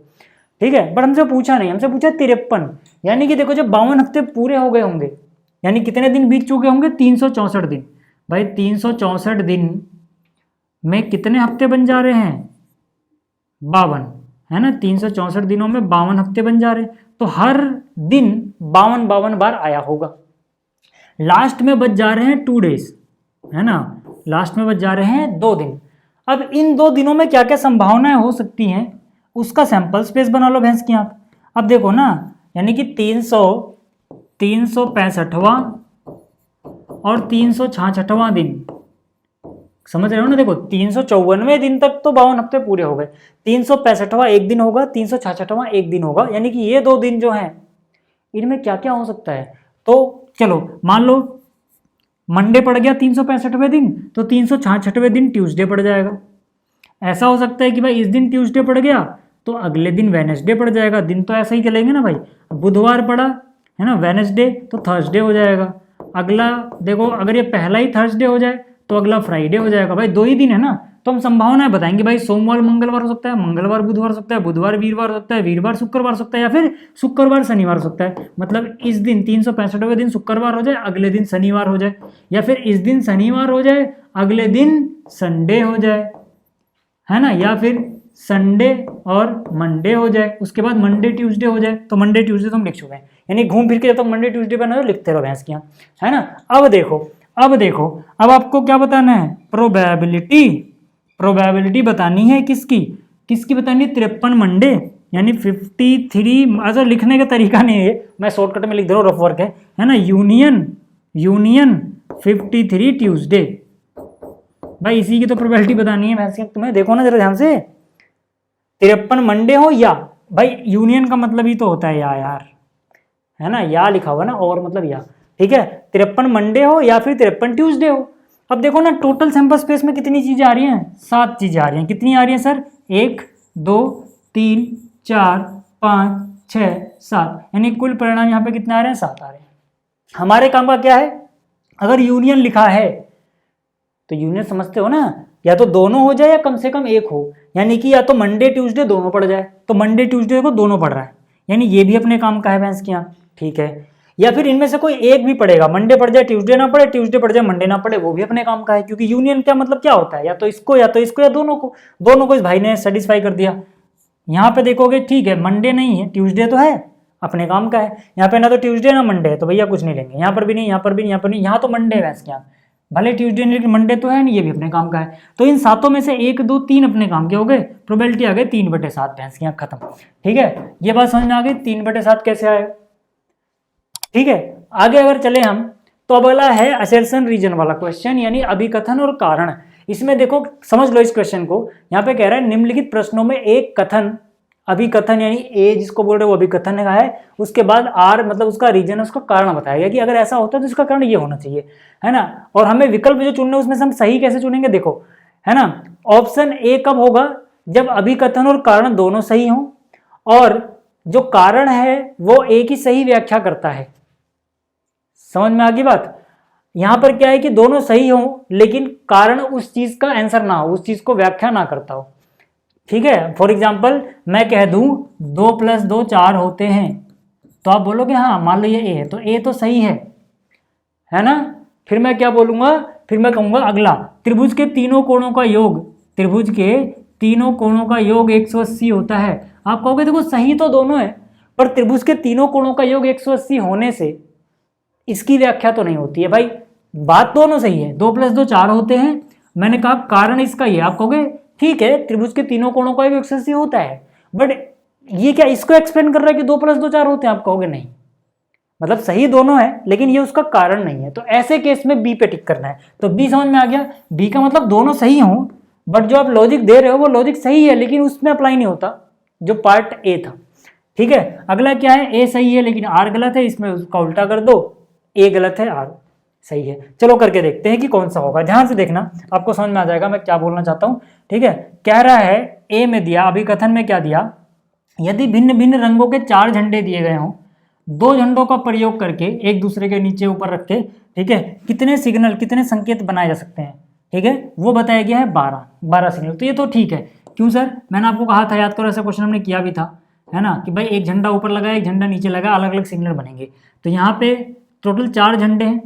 ठीक है। बट हमसे पूछा नहीं, हमसे पूछा 53। यानी कि देखो जब 52 हफ्ते पूरे हो गए होंगे, यानी कितने दिन बीत चुके होंगे, 364 दिन। भाई 364 दिन में कितने हफ्ते बन जा रहे हैं, 52, है ना। 364 दिनों में 52 हफ्ते बन जा रहे हैं, तो हर दिन 52 बार आया होगा। लास्ट में बच जा रहे हैं 2 डेज, है ना, लास्ट में बच जा रहे हैं 2 दिन। अब इन 2 दिनों में क्या क्या संभावनाएं हो सकती हैं, उसका सैंपल स्पेस बना लो भैंस की आंख। अब देखो ना, यानी कि 365वां और 366वां दिन, समझ रहे हो ना। देखो 354वें दिन तक तो 52 हफ्ते पूरे हो गए, 365वां एक दिन होगा, 366वां एक दिन होगा, यानी कि ये 2 दिन जो हैं इनमें क्या क्या हो सकता है। तो चलो मान लो मंडे पड़ गया 365वें दिन, तो 366वें दिन ट्यूसडे पड़ जाएगा। ऐसा हो सकता है कि भाई इस दिन ट्यूसडे पड़ गया तो अगले दिन वेडनेसडे पड़ जाएगा, दिन तो ऐसा ही चलेंगे ना भाई। बुधवार पड़ा है ना, वेडनेसडे तो थर्सडे हो जाएगा। अगला देखो अगर ये पहला ही थर्सडे हो जाए तो अगला फ्राइडे हो जाएगा। भाई 2 ही दिन है ना, तो हम संभावनाएं बताएंगे भाई, सोमवार मंगलवार हो सकता है, मंगलवार बुधवार हो सकता है, बुधवार वीरवार हो सकता है, वीरवार शुक्रवार हो सकता है, या फिर शुक्रवार शनिवार हो सकता है। मतलब इस दिन 365वें दिन शुक्रवार हो जाए, अगले दिन शनिवार हो जाए, या फिर इस दिन शनिवार हो जाए, अगले दिन संडे हो जाए, है ना, या फिर संडे और मंडे हो जाए, उसके बाद मंडे ट्यूसडे हो जाए। तो मंडे ट्यूसडे तो हम लिख चुके हैं, यानी घूम फिर के जब तक मंडे ट्यूसडे बना लिखते रहो भैंस की, है ना। अब देखो अब आपको क्या बताना है, प्रोबेबिलिटी बतानी है। किसकी बतानी है, 53 मंडे यानी 53। अच्छा लिखने का तरीका नहीं है, मैं शॉर्टकट में लिख दे रहा हूँ, रफ वर्क है ना। Union 53 Tuesday. भाई इसी की तो प्रोबेबिलिटी बतानी है भैंस, तुम्हें देखो ना जरा ध्यान से, 53 मंडे हो या, भाई यूनियन का मतलब ही तो होता है या यार, है ना, या लिखा हुआ ना, और मतलब या, ठीक है। 53 मंडे हो या फिर 53 ट्यूसडे हो। अब देखो ना टोटल सैंपल स्पेस में कितनी चीजें आ रही हैं, 7 चीजें आ रही हैं। कितनी आ रही हैं सर, 1 2 3 4 5 6 7, यानी कुल परिणाम यहाँ पे कितने आ रहे हैं, 7 आ रहे हैं। हमारे काम का क्या है, अगर यूनियन लिखा है तो यूनियन समझते हो ना, या तो दोनों हो जाए या कम से कम एक हो, यानी कि या तो मंडे ट्यूसडे दोनों पड़ जाए, तो मंडे ट्यूसडे को दोनों पड़ रहा है, यानी ये भी अपने काम का है भैंस की यहाँ, ठीक है। या फिर इनमें से कोई एक भी पड़ेगा, मंडे पड़ जाए ट्यूसडे ना पड़े, ट्यूसडे पड़ जाए मंडे ना पड़े, वो भी अपने काम का है, क्योंकि यूनियन क्या मतलब क्या होता है, या तो इसको या तो इसको या दोनों को इस भाई ने सेटिस्फाई कर दिया। यहाँ पे देखोगे ठीक है, मंडे नहीं है ट्यूसडे तो है, अपने काम का है। यहाँ पे ना तो ट्यूसडे ना मंडे है, तो भैया कुछ नहीं लेंगे, यहाँ पर भी नहीं, यहाँ पर भी नहीं, यहाँ पर नहीं, यहाँ तो मंडे है भैंस के यहाँ, भले ट्यूसडे नहीं लेकिन मंडे तो है नहीं, ये भी अपने काम का है। तो इन 7 में से 1 2 3 अपने काम के हो गए, प्रोबेबिलिटी आ गई 3/7 भैंस की यहाँ खत्म, ठीक है। ये बात समझ में आ गई 3/7 कैसे आए, ठीक है। आगे अगर चले हम, तो अब अगला है असर्शन रीजन वाला क्वेश्चन, यानी अभिकथन और कारण। इसमें देखो समझ लो इस क्वेश्चन को, यहाँ पे कह रहा है निम्नलिखित प्रश्नों में एक कथन, अभिकथन यानी ए जिसको बोल रहे हो वो अभिकथन का है, उसके बाद आर मतलब उसका रीजन, उसका कारण बताया गया कि अगर ऐसा होता है तो इसका कारण ये होना चाहिए, है ना। और हमें विकल्प जो चुनने उसमें से हम सही कैसे चुनेंगे, देखो, है ना। ऑप्शन ए कब होगा, जब अभिकथन और कारण दोनों सही हों, और जो कारण है वो एक ही सही व्याख्या करता है। समझ में आ गई बात। यहां पर क्या है कि दोनों सही हो लेकिन कारण उस चीज का आंसर ना हो, उस चीज को व्याख्या ना करता हो, ठीक है। फॉर एग्जाम्पल मैं कह दूं 2 + 2 4 होते हैं, तो आप बोलोगे हाँ मान लो ये ए है, तो ए तो सही है ना। फिर मैं क्या बोलूंगा, फिर मैं कहूंगा अगला, त्रिभुज के तीनों कोणों का योग, त्रिभुज के तीनों कोणों का योग 180 होता है। आप कहोगे देखो सही तो दोनों है, पर त्रिभुज के तीनों कोणों का योग 180 होने से इसकी व्याख्या तो नहीं होती है। भाई बात दोनों सही है, 2 + 2 4 होते हैं, मैंने कहा कारण इसका ये, आप कहोगे ठीक है त्रिभुज के तीनों कोणों का योग 180 होता है, बट ये क्या इसको एक्सप्लेन कर रहा है कि 2 + 2 4 होते हैं, आप कहोगे नहीं, मतलब सही दोनों है लेकिन ये उसका कारण नहीं है। तो ऐसे केस में बी पे टिक करना है। तो बी समझ में आ गया, बी का मतलब दोनों सही हों, बट जो आप लॉजिक दे रहे हो वो लॉजिक सही है लेकिन उसमें अप्लाई नहीं होता जो पार्ट ए था, ठीक है। अगला क्या है, ए सही है लेकिन आर गलत है, इसमें उसका उल्टा कर दो, ए गलत है आर सही है। चलो करके देखते हैं कि कौन सा होगा, ध्यान से देखना आपको समझ में आ जाएगा मैं क्या बोलना चाहता हूं, ठीक है। कह रहा है ए में दिया, अभिकथन में क्या दिया, यदि भिन्न भिन्न रंगों के 4 झंडे दिए गए हों, 2 झंडों का प्रयोग करके एक दूसरे के नीचे ऊपर रख के, ठीक है, कितने सिग्नल कितने संकेत बनाए जा सकते हैं, ठीक है, वो बताया गया है 12 सिग्नल। तो ये तो ठीक है, क्यों सर, मैंने आपको कहा था, याद करो ऐसा क्वेश्चन हमने किया भी था, है ना, कि भाई एक झंडा ऊपर लगा एक झंडा नीचे लगा, अलग अलग सिग्नल बनेंगे। तो यहाँ पे टोटल 4 झंडे हैं,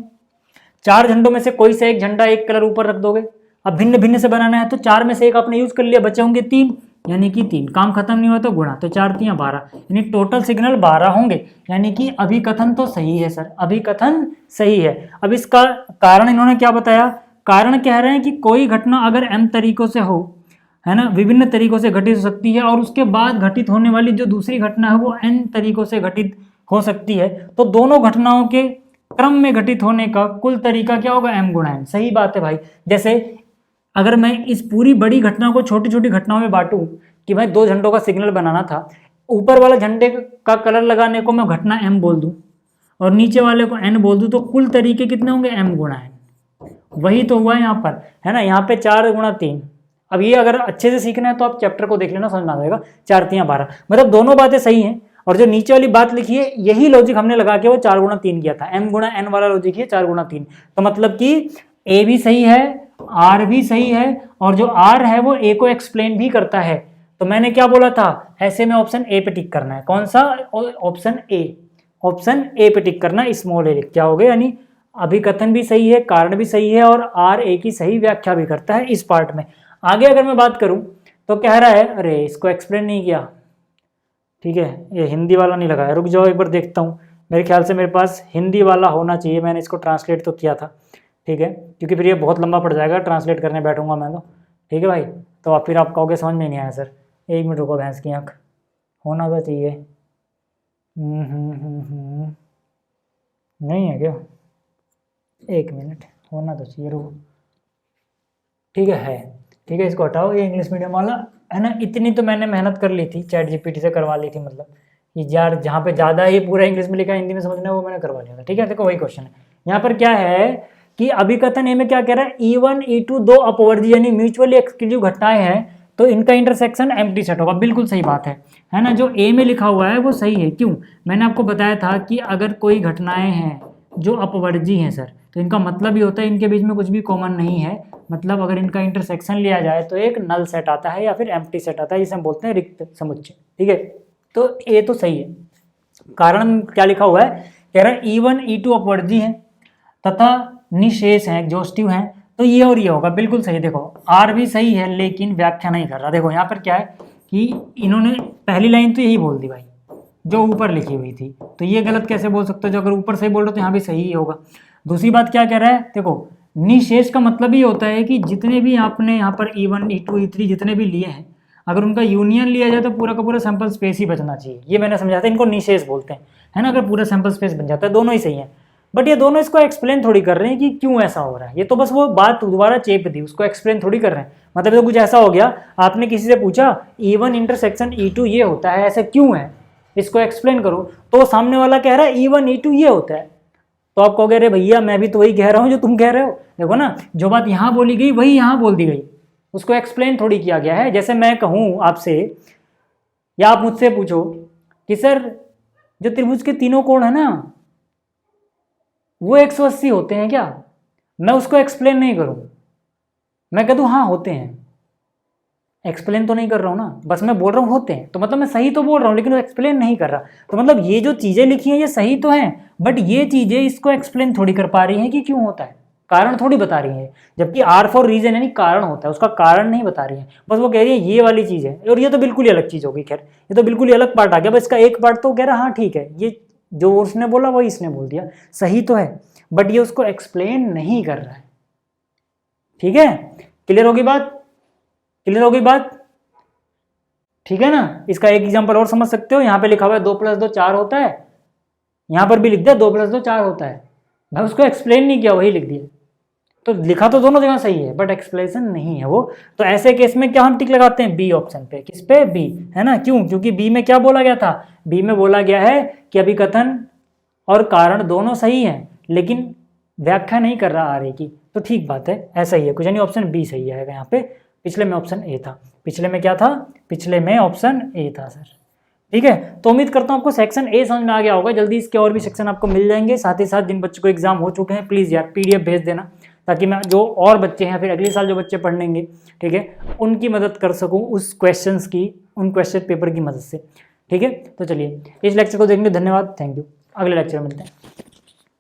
4 झंडों में से कोई सा एक झंडा एक कलर ऊपर रख दोगे। अब भिन्न भिन्न से बनाना है तो 4 में से एक आपने यूज कर लिया, बचे होंगे 3, यानी कि 3, काम खत्म नहीं हुआ तो गुणा, तो 4 × 3 = 12, यानी टोटल सिग्नल 12 होंगे, यानी कि अभिकथन तो सही है सर, अभिकथन सही है। अब इसका कारण इन्होंने क्या बताया, कारण कह रहे हैं कि कोई घटना अगर m तरीकों से हो, है ना, विभिन्न तरीकों से घटित हो सकती है, और उसके बाद घटित होने वाली जो दूसरी घटना है वो n तरीकों से घटित हो सकती है, तो दोनों घटनाओं के क्रम में घटित होने का कुल तरीका क्या होगा, m × n। सही बात है भाई, जैसे अगर मैं इस पूरी बड़ी घटना को छोटी छोटी घटनाओं में बांटूं कि भाई 2 झंडों का सिग्नल बनाना था, ऊपर वाला झंडे का कलर लगाने को मैं घटना m बोल दूं और नीचे वाले को n बोल दूं, तो कुल तरीके कितने होंगे, m × n। वही तो हुआ है यहाँ पर, है ना, यहाँ पे 4 × 3। अब ये अगर अच्छे से सीखना है तो आप चैप्टर को देख लेना, समझ में आ जाएगा। 4 × 3 = 12, मतलब दोनों बातें सही हैं, और जो नीचे वाली बात लिखी है यही लॉजिक हमने लगा के वो 4 × 3 किया था, m × n वाला लॉजिक है 4 × 3। तो मतलब कि ए भी सही है आर भी सही है और जो आर है वो ए को एक्सप्लेन भी करता है। तो मैंने क्या बोला था, ऐसे में ऑप्शन ए पे टिक करना है। कौन सा? Option A. ऑप्शन ए पे टिक करना, स्मॉल ए लिख, क्या हो गया, यानी अभिकथन भी सही है, कारण भी सही है और आर ए की सही व्याख्या भी करता है इस पार्ट में। आगे अगर मैं बात करूं तो कह रहा है, अरे इसको एक्सप्लेन नहीं किया, ठीक है, ये हिंदी वाला नहीं लगाया, रुक जाओ एक बार देखता हूँ। मेरे ख्याल से मेरे पास हिंदी वाला होना चाहिए, मैंने इसको ट्रांसलेट तो किया था, ठीक है, क्योंकि फिर ये बहुत लंबा पड़ जाएगा, ट्रांसलेट करने बैठूंगा मैं तो, ठीक है भाई। तो आप फिर आप कहोगे समझ में नहीं आया सर। एक मिनट रुको, भैंस की आँख, होना तो चाहिए। नहीं है क्या? एक मिनट, होना तो चाहिए, रुको, ठीक है, ठीक है, इसको हटाओ, ये इंग्लिश मीडियम वाला है ना। इतनी तो मैंने मेहनत कर ली थी, चैट जीपीटी से करवा ली थी, मतलब ये यार जहाँ पे ज़्यादा ही पूरा इंग्लिश में लिखा है, हिंदी में समझना है, वो मैंने करवा लिया था, ठीक है। देखो वही क्वेश्चन है यहाँ पर, क्या है कि अभिकथन ए में क्या कह रहा है, E1 E2 दो अपवर्जी यानी म्यूचुअली एक्सक्लूसिव घटनाएं हैं, तो इनका इंटरसेक्शन एम्प्टी सेट होगा। बिल्कुल सही बात है ना। जो ए में लिखा हुआ है वो सही है, क्यों? मैंने आपको बताया था कि अगर कोई घटनाएं हैं जो अपवर्जी हैं सर, तो इनका मतलब ये होता है इनके बीच में कुछ भी कॉमन नहीं है, मतलब अगर इनका इंटरसेक्शन लिया जाए तो एक नल सेट आता है या फिर एम्प्टी सेट आता है, जिसे हम बोलते हैं रिक्त समुच्चय, ठीक है। तो ए तो सही है। कारण क्या लिखा हुआ है, कह रहा है E1 E2 अपवर्जी है तथा निशेष है, एग्जॉस्टिव है, तो ये और ये होगा। बिल्कुल सही। देखो आर भी सही है लेकिन व्याख्या नहीं कर रहा। देखो यहाँ पर क्या है कि इन्होंने पहली लाइन तो यही बोल दी भाई जो ऊपर लिखी हुई थी, तो ये गलत कैसे बोल सकते हो? जो अगर ऊपर से बोल रहे तो यहाँ भी सही ही होगा। दूसरी बात क्या कह रहा है, देखो निशेष का मतलब ये होता है कि जितने भी आपने यहाँ पर E1 E2 E3 जितने भी लिए हैं, अगर उनका यूनियन लिया जाए तो पूरा का पूरा सैंपल स्पेस ही बचना चाहिए। ये मैंने समझा था, इनको निशेष बोलते हैं, है ना। अगर पूरा सैंपल स्पेस बन जाता है, दोनों ही सही है, बट ये दोनों इसको एक्सप्लेन थोड़ी कर रहे हैं कि क्यों ऐसा हो रहा है। ये तो बस वो बात दोबारा चेप दी, उसको एक्सप्लेन थोड़ी कर रहे हैं। मतलब तो कुछ ऐसा हो गया, आपने किसी से पूछा E1 इंटरसेक्शन E2 ये होता है, ऐसा क्यों है, इसको एक्सप्लेन करो, तो सामने वाला कह रहा है E1 E2 ये होता है, तो आप कहोगे अरे भैया मैं भी तो वही कह रहा हूँ जो तुम कह रहे हो। देखो ना, जो बात यहाँ बोली गई वही यहाँ बोल दी गई, उसको एक्सप्लेन थोड़ी किया गया है। जैसे मैं कहूँ आपसे या आप मुझसे पूछो कि सर जो त्रिभुज के तीनों कोण है ना वो 180 होते हैं क्या, मैं उसको एक्सप्लेन नहीं करूं, मैं कह दूं हाँ होते हैं, एक्सप्लेन तो नहीं कर रहा हूं ना, बस मैं बोल रहा हूं होते हैं, तो मतलब मैं सही तो बोल रहा हूं लेकिन वो एक्सप्लेन नहीं कर रहा। तो मतलब ये जो चीजें लिखी हैं ये सही तो हैं, बट ये चीजें इसको एक्सप्लेन थोड़ी कर पा रही हैं कि क्यों होता है, कारण थोड़ी बता रही है। जबकि आर फॉर रीजन यानी कारण होता है, उसका कारण नहीं बता रही है, बस वो कह रही है ये वाली चीज है, और ये तो बिल्कुल ही अलग चीज होगी। खैर ये तो बिल्कुल ही अलग पार्ट आ गया, बस इसका एक पार्ट तो कह रहा हाँ ठीक है, ये जो उसने बोला वही इसने बोल दिया, सही तो है, बट ये उसको एक्सप्लेन नहीं कर रहा है। ठीक है, क्लियर होगी बात? क्लियर होगी बात? ठीक है ना। इसका एक एग्जांपल और समझ सकते हो, यहाँ पे लिखा हुआ है 2 + 2 4 होता है, यहाँ पर भी लिख दिया 2 + 2 4 होता है, भाई उसको एक्सप्लेन नहीं किया, वही लिख दिया। तो लिखा तो दोनों जगह सही है बट एक्सप्लेनेशन नहीं है वो। तो ऐसे केस में क्या हम टिक लगाते हैं, बी ऑप्शन पे। किस पे? बी, है ना। क्यों? क्योंकि बी में क्या बोला गया था, बी में बोला गया है कि अभिकथन और कारण दोनों सही हैं लेकिन व्याख्या नहीं कर रहा आर ए की, तो ठीक बात है, ऐसा ही है कुछ, यानी ऑप्शन बी सही आएगा यहाँ पे। पिछले में ऑप्शन ए था, पिछले में क्या था, पिछले में ऑप्शन ए था सर। ठीक है, तो उम्मीद करता हूँ आपको सेक्शन ए समझ में आ गया होगा। जल्दी इसके और भी सेक्शन आपको मिल जाएंगे। साथ ही साथ जिन बच्चों को एग्जाम हो चुके हैं प्लीज़ यार PDF भेज देना, ताकि मैं जो और बच्चे हैं फिर अगले साल जो बच्चे पढ़ेंगे, ठीक है, उनकी मदद कर सकूँ उस क्वेश्चंस की, उन क्वेश्चन पेपर की मदद से। ठीक है, तो चलिए इस लेक्चर को देखने धन्यवाद, थैंक यू। अगले लेक्चर में मिलते हैं।